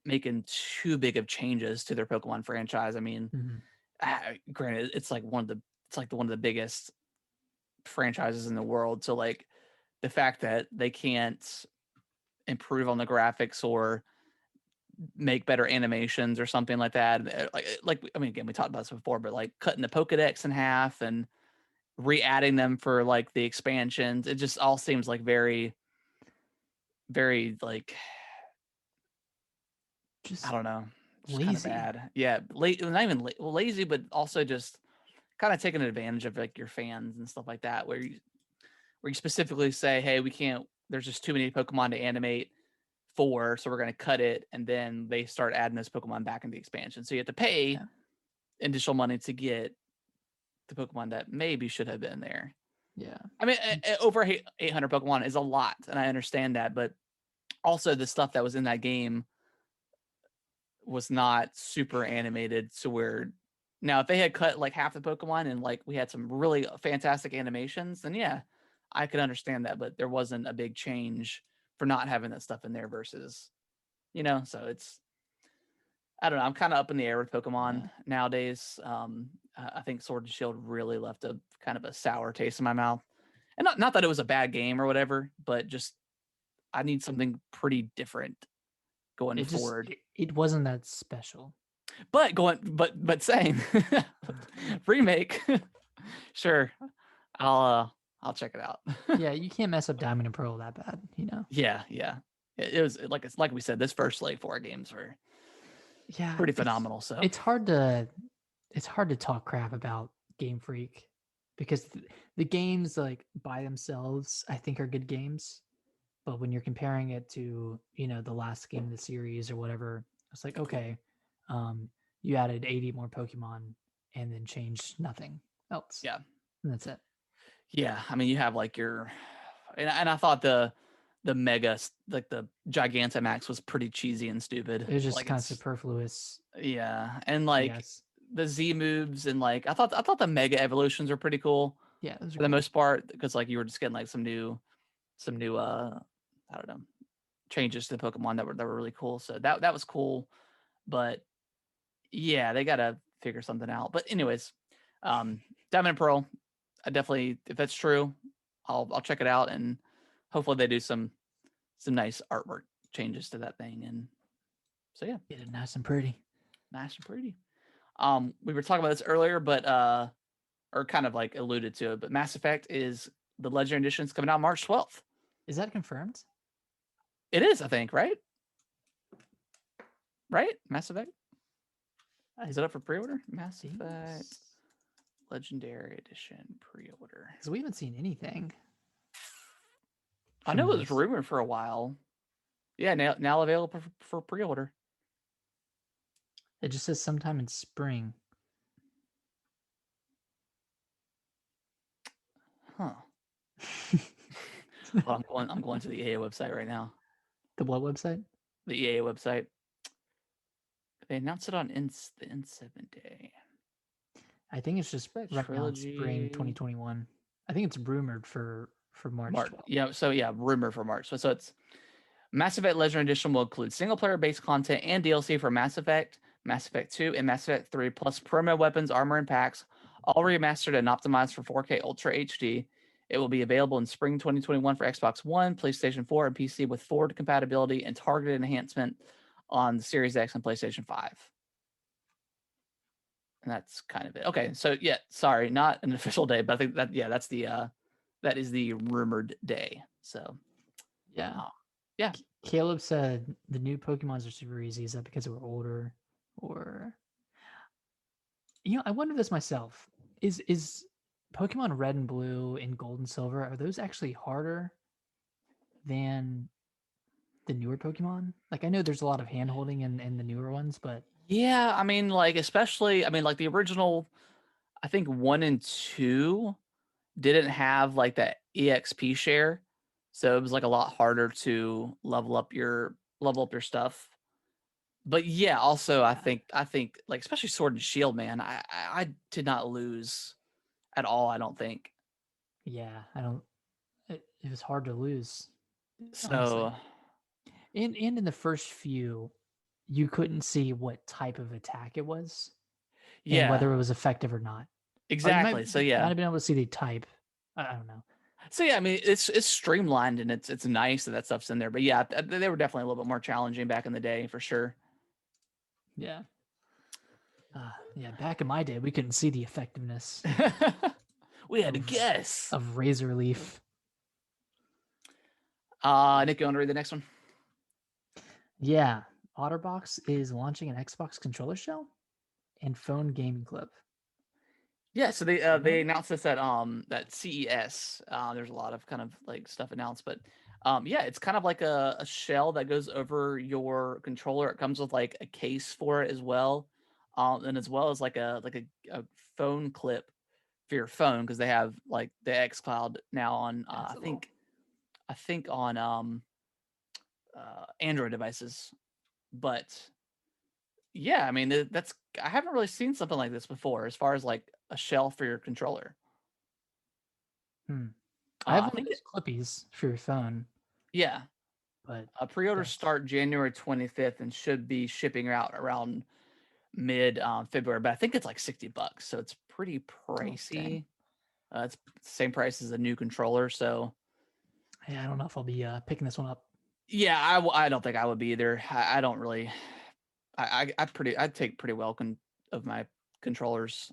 making too big of changes to their Pokemon franchise. I mean, granted, it's like one of the biggest franchises in the world. So like the fact that they can't improve on the graphics or make better animations or something like that, like I mean, again, we talked about this before, but like cutting the Pokedex in half and re-adding them for like the expansions, it just all seems like very, very like, just I don't know, just kind of bad. Yeah, not even lazy, but also just kind of taking advantage of like your fans and stuff like that, where you specifically say, hey, we can't, there's just too many Pokemon to animate for, so we're going to cut it, and then they start adding those Pokemon back in the expansion, so you have to pay additional money to get the Pokemon that maybe should have been there. Yeah, I mean, over 800 Pokemon is a lot, and I understand that, but also the stuff that was in that game was not super animated, so where now if they had cut like half the Pokemon and like we had some really fantastic animations, then yeah, I could understand that, but there wasn't a big change for not having that stuff in there versus, you know, so it's, I don't know, I'm kind of up in the air with Pokemon nowadays. I think Sword and Shield really left a kind of a sour taste in my mouth, and not that it was a bad game or whatever, but just I need something pretty different going forward. It wasn't that special. But saying remake, sure, I'll check it out. Yeah, you can't mess up Diamond and Pearl that bad, you know. Yeah. It was like we said, this first like 4 games were pretty phenomenal. So it's hard to talk crap about Game Freak because the games like by themselves I think are good games, but when you're comparing it to, you know, the last game of the series or whatever, it's like, okay, you added 80 more Pokemon and then changed nothing else. Yeah, and that's it. Yeah, I mean, you have like your And I thought the mega like the Gigantamax was pretty cheesy and stupid. It was just like kind of superfluous. Yeah, and I like guess. the Z moves and like I thought the mega evolutions were pretty cool Yeah, those are for the cool. most part because like you were just getting like some new I don't know changes to the Pokemon that were really cool. So that was cool, but yeah, they gotta figure something out. But anyways, Diamond and Pearl, I definitely if that's true, I'll check it out and hopefully they do some nice artwork changes to that thing. And so yeah, Get it nice and pretty. nice and pretty. We were talking about this earlier, but or kind of like alluded to it, but Mass Effect is the Legendary Edition is coming out March 12th. Is that confirmed? It is, I think, right? Right? Mass Effect? Is it up for pre-order? Mass Effect Legendary Edition pre-order. Because we haven't seen anything. I know it was rumored for a while. Yeah, now available for pre-order. It just says sometime in spring. Huh. Well, I'm going to the EA website right now. The what website? The EA website. They announced it on the N7 day. I think it's just right now in spring 2021. I think it's rumored for March 12th. Yeah, so yeah, rumored for March. So it's Mass Effect Legendary Edition will include single-player based content and DLC for Mass Effect 2, and Mass Effect 3, plus promo weapons, armor, and packs, all remastered and optimized for 4K Ultra HD. It will be available in spring 2021 for Xbox One, PlayStation 4, and PC with forward compatibility and targeted enhancement on the Series X and PlayStation 5. And that's kind of it. Okay, so yeah, sorry, not an official day, but I think that's that is the rumored day. So yeah. Yeah. Caleb said the new Pokemons are super easy. Is that because we're older? Or I wonder this myself. Is Pokemon Red and Blue and Gold and Silver, are those actually harder than the newer Pokemon? Like I know there's a lot of hand holding in the newer ones, but yeah, I mean, like especially, I mean, like the original, I think 1 and 2 didn't have like that EXP share, so it was like a lot harder to level up your stuff. But yeah, also I think like especially Sword and Shield, man, I did not lose at all. I don't think. yeah, I don't. It was hard to lose. So honestly. And in the first few, you couldn't see what type of attack it was, and whether it was effective or not. exactly. Might have been able to see the type. I don't know. So yeah, I mean it's streamlined and it's nice that stuff's in there. But yeah, they were definitely a little bit more challenging back in the day for sure. Yeah. Yeah, back in my day, we couldn't see the effectiveness. We had to guess. Of Razor Leaf. Nick, you want to read the next one? Yeah. OtterBox is launching an Xbox controller shell and phone gaming club. Yeah, so they announced this at that CES. There's a lot of kind of like stuff announced, but yeah, it's kind of like a shell that goes over your controller. It comes with like a case for it as well, and as well as like a phone clip for your phone because they have like the xCloud now on I think on Android devices, but yeah, I mean that's I haven't really seen something like this before as far as like a shell for your controller. I have one of those clippies for your phone. Yeah, but pre-orders start January 25th and should be shipping out around mid February. But I think it's like $60, so it's pretty pricey. It's the same price as a new controller, so yeah, I don't know if I'll be picking this one up. Yeah, I don't think I would be either. I don't really. I'd take pretty well of my controllers,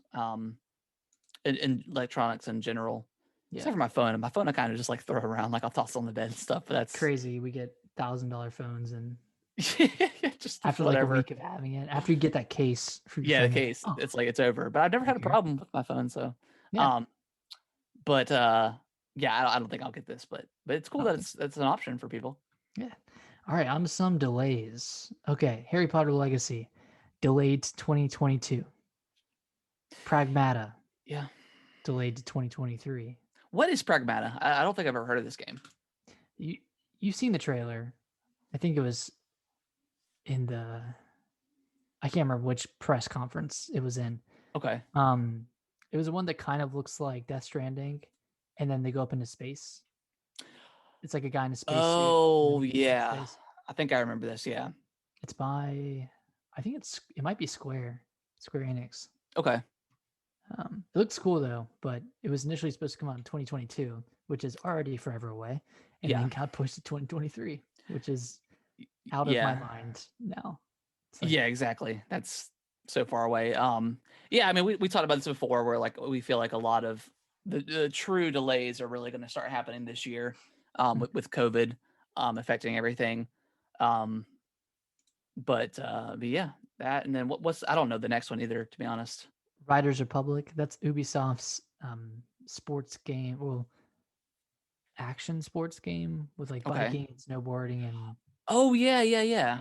in electronics in general. Yeah. Except for my phone. My phone, I kind of just like throw around, like I'll toss it on the bed and stuff. But that's crazy. We get $1,000 phones, and just after like a week of having it, after you get that case for your phone, the case, it's like it's over. But I've never had a problem with my phone, so yeah. But yeah, I don't think I'll get this, but it's cool that it's an option for people. Yeah. All right, on to some delays. Okay, Harry Potter Legacy delayed to 2022. Pragmata. Yeah. Delayed to 2023. What is Pragmata? I don't think I've ever heard of this game. You've seen the trailer. I think it was in the I can't remember which press conference it was in. Okay. It was the one that kind of looks like Death Stranding, and then they go up into space. It's like a guy in a spacesuit. Oh yeah, I think I remember this. Yeah, it's by, I think it might be Square Enix. Okay. It looks cool though, but it was initially supposed to come out in 2022, which is already forever away, and then got pushed to 2023, which is out of my mind now. Like, yeah, exactly. That's so far away. Yeah, I mean, we talked about this before, where like we feel like a lot of the true delays are really going to start happening this year, with COVID, affecting everything. But yeah, that, and then what's I don't know the next one either, to be honest. Riders Republic. That's Ubisoft's sports game, well, action sports game with like biking and snowboarding and. Oh yeah.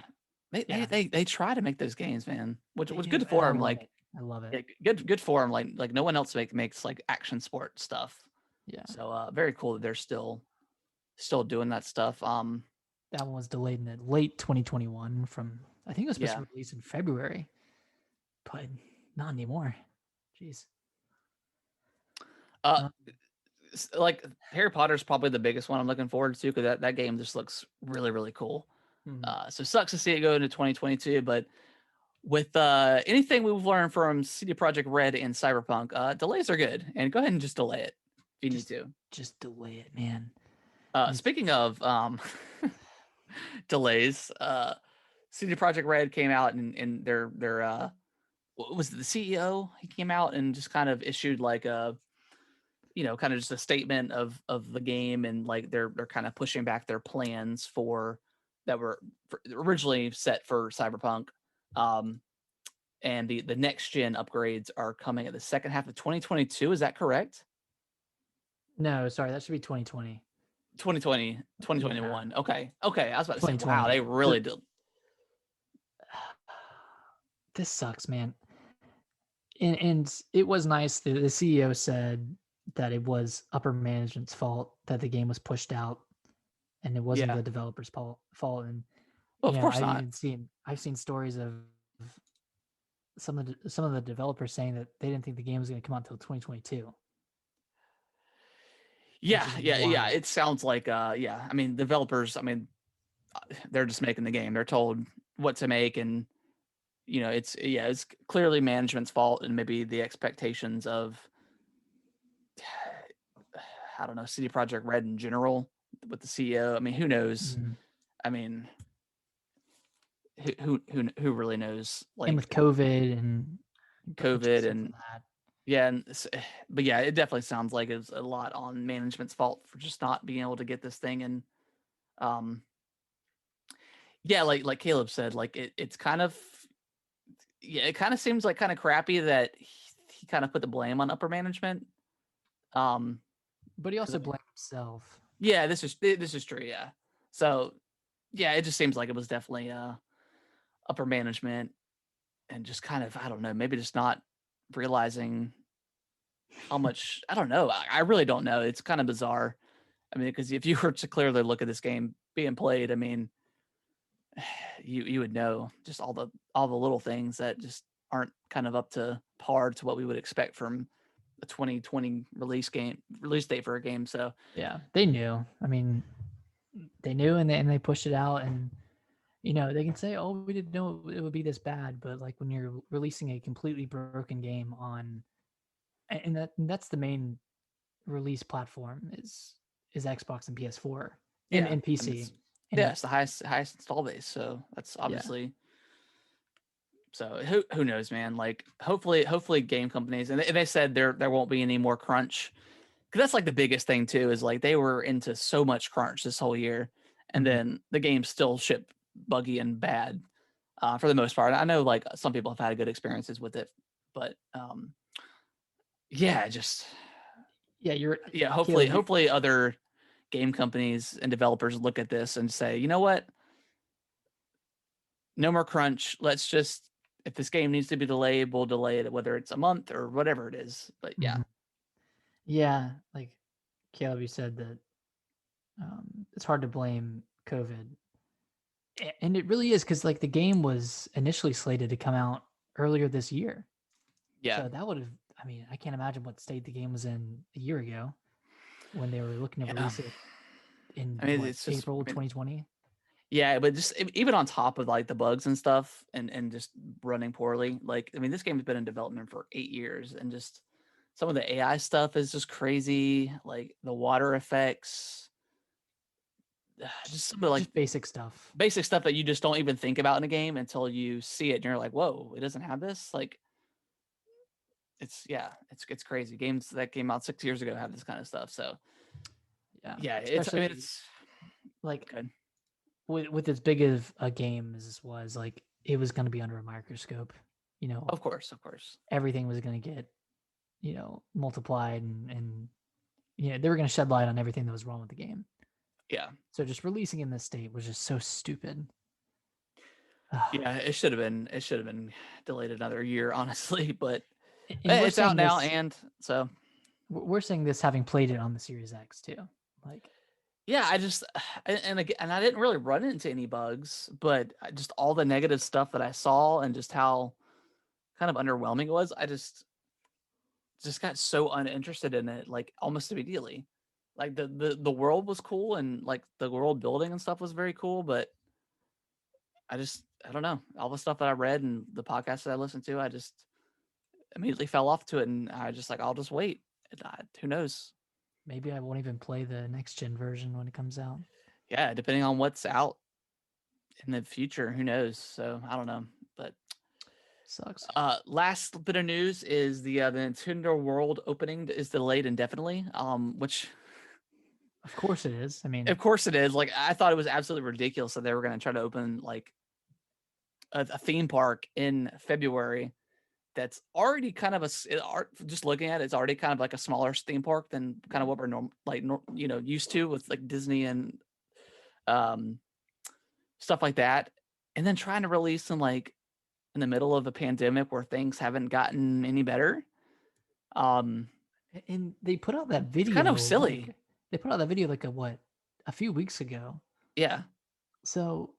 They try to make those games, man, which was good for them. Like, I love it. Good for them. Like no one else makes like action sport stuff. Yeah. So very cool that they're still doing that stuff. That one was delayed in the late 2021 from, I think it was supposed to release in February, but not anymore. Jeez. Like Harry Potter's probably the biggest one I'm looking forward to, because that game just looks really, really cool. So sucks to see it go into 2022, but with anything we've learned from CD Projekt Red and Cyberpunk, delays are good, and go ahead and just delay it if you need to. Just delay it, man. Speaking of delays, CD Projekt Red came out and their what was it, the CEO? He came out and just kind of issued like a, kind of just a statement of the game, and like they're kind of pushing back their plans that were originally set for Cyberpunk. And the next gen upgrades are coming at the second half of 2022. Is that correct? No, sorry, that should be 2020. 2021. Yeah. Okay. I was about to say, wow, they really did. This sucks, man. And it was nice that the CEO said that it was upper management's fault that the game was pushed out, and it wasn't the developers' fault. And well, of course not. I've seen stories of some of the developers saying that they didn't think the game was going to come out until 2022. Yeah. It sounds like I mean, developers, I mean, they're just making the game. They're told what to make, and it's clearly management's fault, and maybe the expectations of, I don't know, CD Projekt Red in general with the CEO. I mean, who knows? Mm-hmm. I mean, who really knows? Like, and with COVID and yeah, but yeah, it definitely sounds like it's a lot on management's fault for just not being able to get this thing. And yeah, like Caleb said, like it's kind of, it kind of seems like kind of crappy that he kind of put the blame on upper management. But he also blamed himself. Yeah, this is true. Yeah, so yeah, it just seems like it was definitely upper management, and just kind of, I don't know, maybe just not realizing how much, I don't know. I really don't know. It's kind of bizarre. I mean, because if you were to clearly look at this game being played, I mean, you would know just all the little things that just aren't kind of up to par to what we would expect from a 2020 release date for a game. So yeah, they knew. I mean, they knew, and they pushed it out, and they can say, "Oh, we didn't know it would be this bad," but like when you're releasing a completely broken game on, and that's the main release platform is Xbox and PS4 and PC. It's the highest install base, so that's obviously. So who knows, man? Like hopefully game companies, and they said there won't be any more crunch, because that's like the biggest thing too, is like they were into so much crunch this whole year, and then the game still shipped buggy and bad for the most part. I know like some people have had good experiences with it, but hopefully other game companies and developers look at this and say, you know what, no more crunch. Let's just, if this game needs to be delayed, we'll delay it, whether it's a month or whatever it is. But yeah. Yeah, like Caleb, you said that it's hard to blame COVID, and it really is because like the game was initially slated to come out earlier this year. Yeah. So that would have. I mean, I can't imagine what state the game was in a year ago when they were looking to release it in it's just April 2020. Yeah, but just even on top of like the bugs and stuff and just running poorly, like I mean, this game has been in development for 8 years, and just some of the AI stuff is just crazy. Like the water effects, just some of like Just basic stuff. basic stuff that you just don't even think about in a game until you see it, and you're like, "Whoa, it doesn't have this!" Like it's crazy. Games that came out 6 years ago have this kind of stuff. So yeah, it's like good. With as big of a game as this was, like it was going to be under a microscope. You know, Of course. everything was going to get, multiplied and they were going to shed light on everything that was wrong with the game. Yeah. So just releasing in this state was just so stupid. Yeah, it should have been delayed another year, honestly, but it's out now, and so we're saying this having played it on the Series X too. Like, yeah, I just and I didn't really run into any bugs, but just all the negative stuff that I saw and just how kind of underwhelming it was, I just got so uninterested in it, like almost immediately. Like the world was cool and like the world building and stuff was very cool, but I don't know. All the stuff that I read and the podcasts that I listened to, I just immediately fell off to it, and I just like I'll just wait. Who knows? Maybe I won't even play the next gen version when it comes out. Yeah, depending on what's out in the future, who knows? So I don't know, but sucks. Last bit of news is the Nintendo World opening is delayed indefinitely. Which of course it is. I mean, of course it is. Like I thought it was absolutely ridiculous that they were going to try to open like a theme park in February. That's already kind of just looking at it, it's already kind of like a smaller theme park than kind of what we're used to with like Disney and stuff like that. And then trying to release them like in the middle of a pandemic where things haven't gotten any better. And they put out that video. It's kind of silly. Like, they put out that video like a few weeks ago. Yeah. So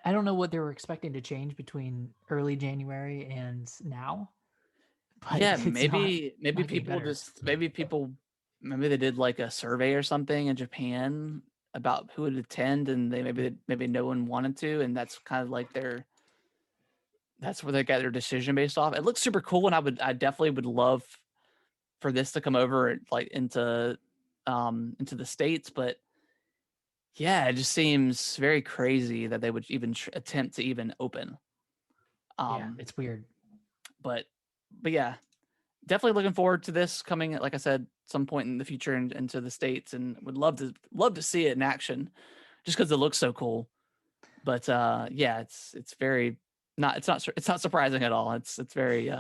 I don't know what they were expecting to change between early January and now. But yeah, maybe people maybe they did like a survey or something in Japan about who would attend, and they maybe no one wanted to, and that's kind of like that's where they got their decision based off. It looks super cool, and I definitely would love for this to come over like into the States, but yeah, it just seems very crazy that they would even attempt to even open. Yeah, it's weird. But yeah, definitely looking forward to this coming, like I said, some point in the future into the States, and would love to see it in action just because it looks so cool. But yeah, it's not surprising at all. It's very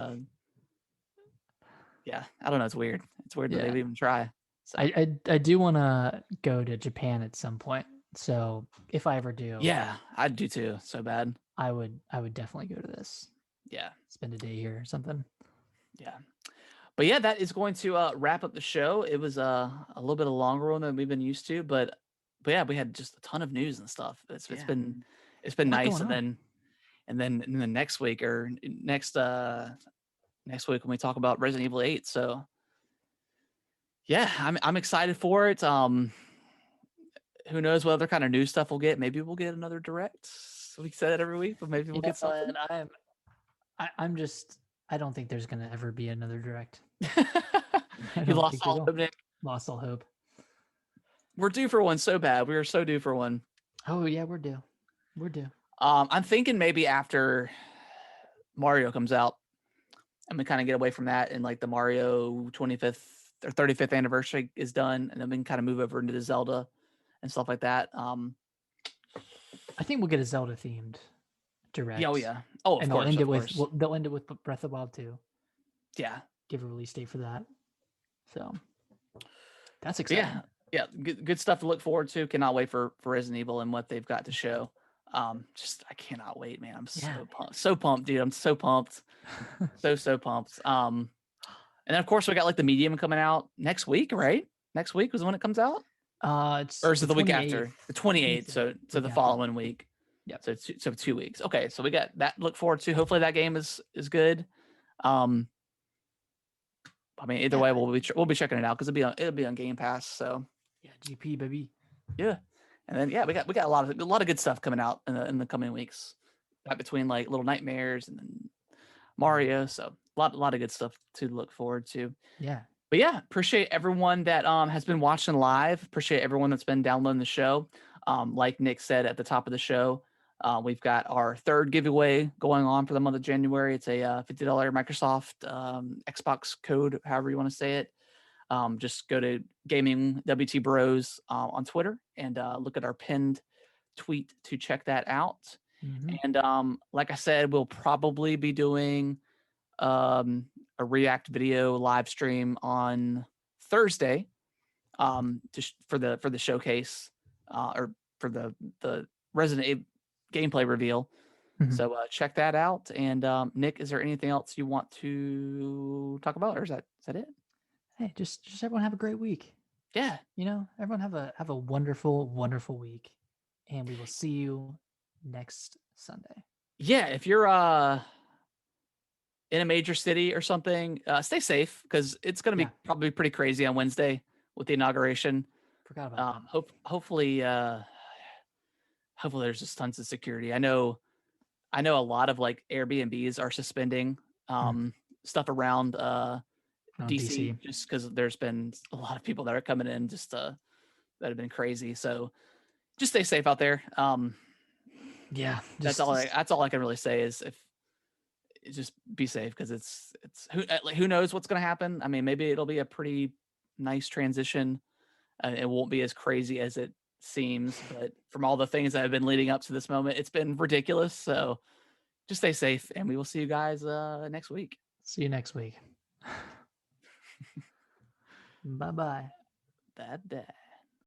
yeah, I don't know, it's weird. It's weird that they would even try. So. I do want to go to Japan at some point. So if I ever do, yeah, I'd do too. So bad. I would definitely go to this. Yeah, spend a day here or something. Yeah, but yeah, that is going to wrap up the show. It was a little bit of a longer one than we've been used to, but yeah, we had just a ton of news and stuff. It's been nice, and then next week or next week when we talk about Resident Evil 8. So yeah, I'm excited for it. Who knows what other kind of new stuff we'll get? Maybe we'll get another direct. We say that every week, but maybe we'll get something. I don't think there's gonna ever be another direct. You lost all hope, Nick. Lost all hope. We're due for one so bad. We are so due for one. Oh yeah, we're due. We're due. I'm thinking maybe after Mario comes out, and we kind of get away from that, and like the Mario 25th or 35th anniversary is done, and then we can kind of move over into the Zelda and stuff like that. I think we'll get a Zelda themed direct. Yeah, oh yeah. Oh, of and course, they'll end it with Breath of the Wild 2. Yeah. Give a release date for that. So that's exciting. Yeah. Good stuff to look forward to. Cannot wait for Resident Evil and what they've got to show. I cannot wait, man. I'm so pumped, dude. I'm so pumped. so pumped. And then of course we got like the Medium coming out next week, right? next week was when it comes out, It's or is it the week 28th. after? The 28th. So the after. following week. Yep. So 2 weeks. Okay, so we got that to look forward to. Hopefully that game is good. I mean, either way, we'll be checking it out because it'll be on Game Pass. So yeah, GP baby. Yeah, and then we got a lot of good stuff coming out in the coming weeks. Right between like Little Nightmares and then Mario, so a lot of good stuff to look forward to. Yeah. But yeah, appreciate everyone that has been watching live. Appreciate everyone that's been downloading the show. Like Nick said at the top of the show, we've got our third giveaway going on for the month of January. It's a $50 Microsoft Xbox code, however you want to say it. Just go to Gaming WT Bros on Twitter and look at our pinned tweet to check that out. Mm-hmm. And like I said, we'll probably be doing a React video live stream on Thursday for the showcase or for the Resident Evil gameplay reveal. Mm-hmm. So check that out. And Nick, is there anything else you want to talk about, or is that it? Hey, just everyone have a great week. Yeah. Everyone have a wonderful, wonderful week. And we will see you next Sunday. Yeah, if you're in a major city or something, stay safe because it's going to be probably pretty crazy on Wednesday with the inauguration. Forgot about that. Hopefully there's just tons of security. I know a lot of like Airbnbs are suspending stuff around DC just because there's been a lot of people that are coming in just that have been crazy. So just stay safe out there. Yeah, that's all I can really say is just be safe because it's who knows what's going to happen. I mean, maybe it'll be a pretty nice transition. It won't be as crazy as it seems, but from all the things that have been leading up to this moment, it's been ridiculous. So just stay safe, and we will see you guys next week. See you next week. Bye-bye. Bad day.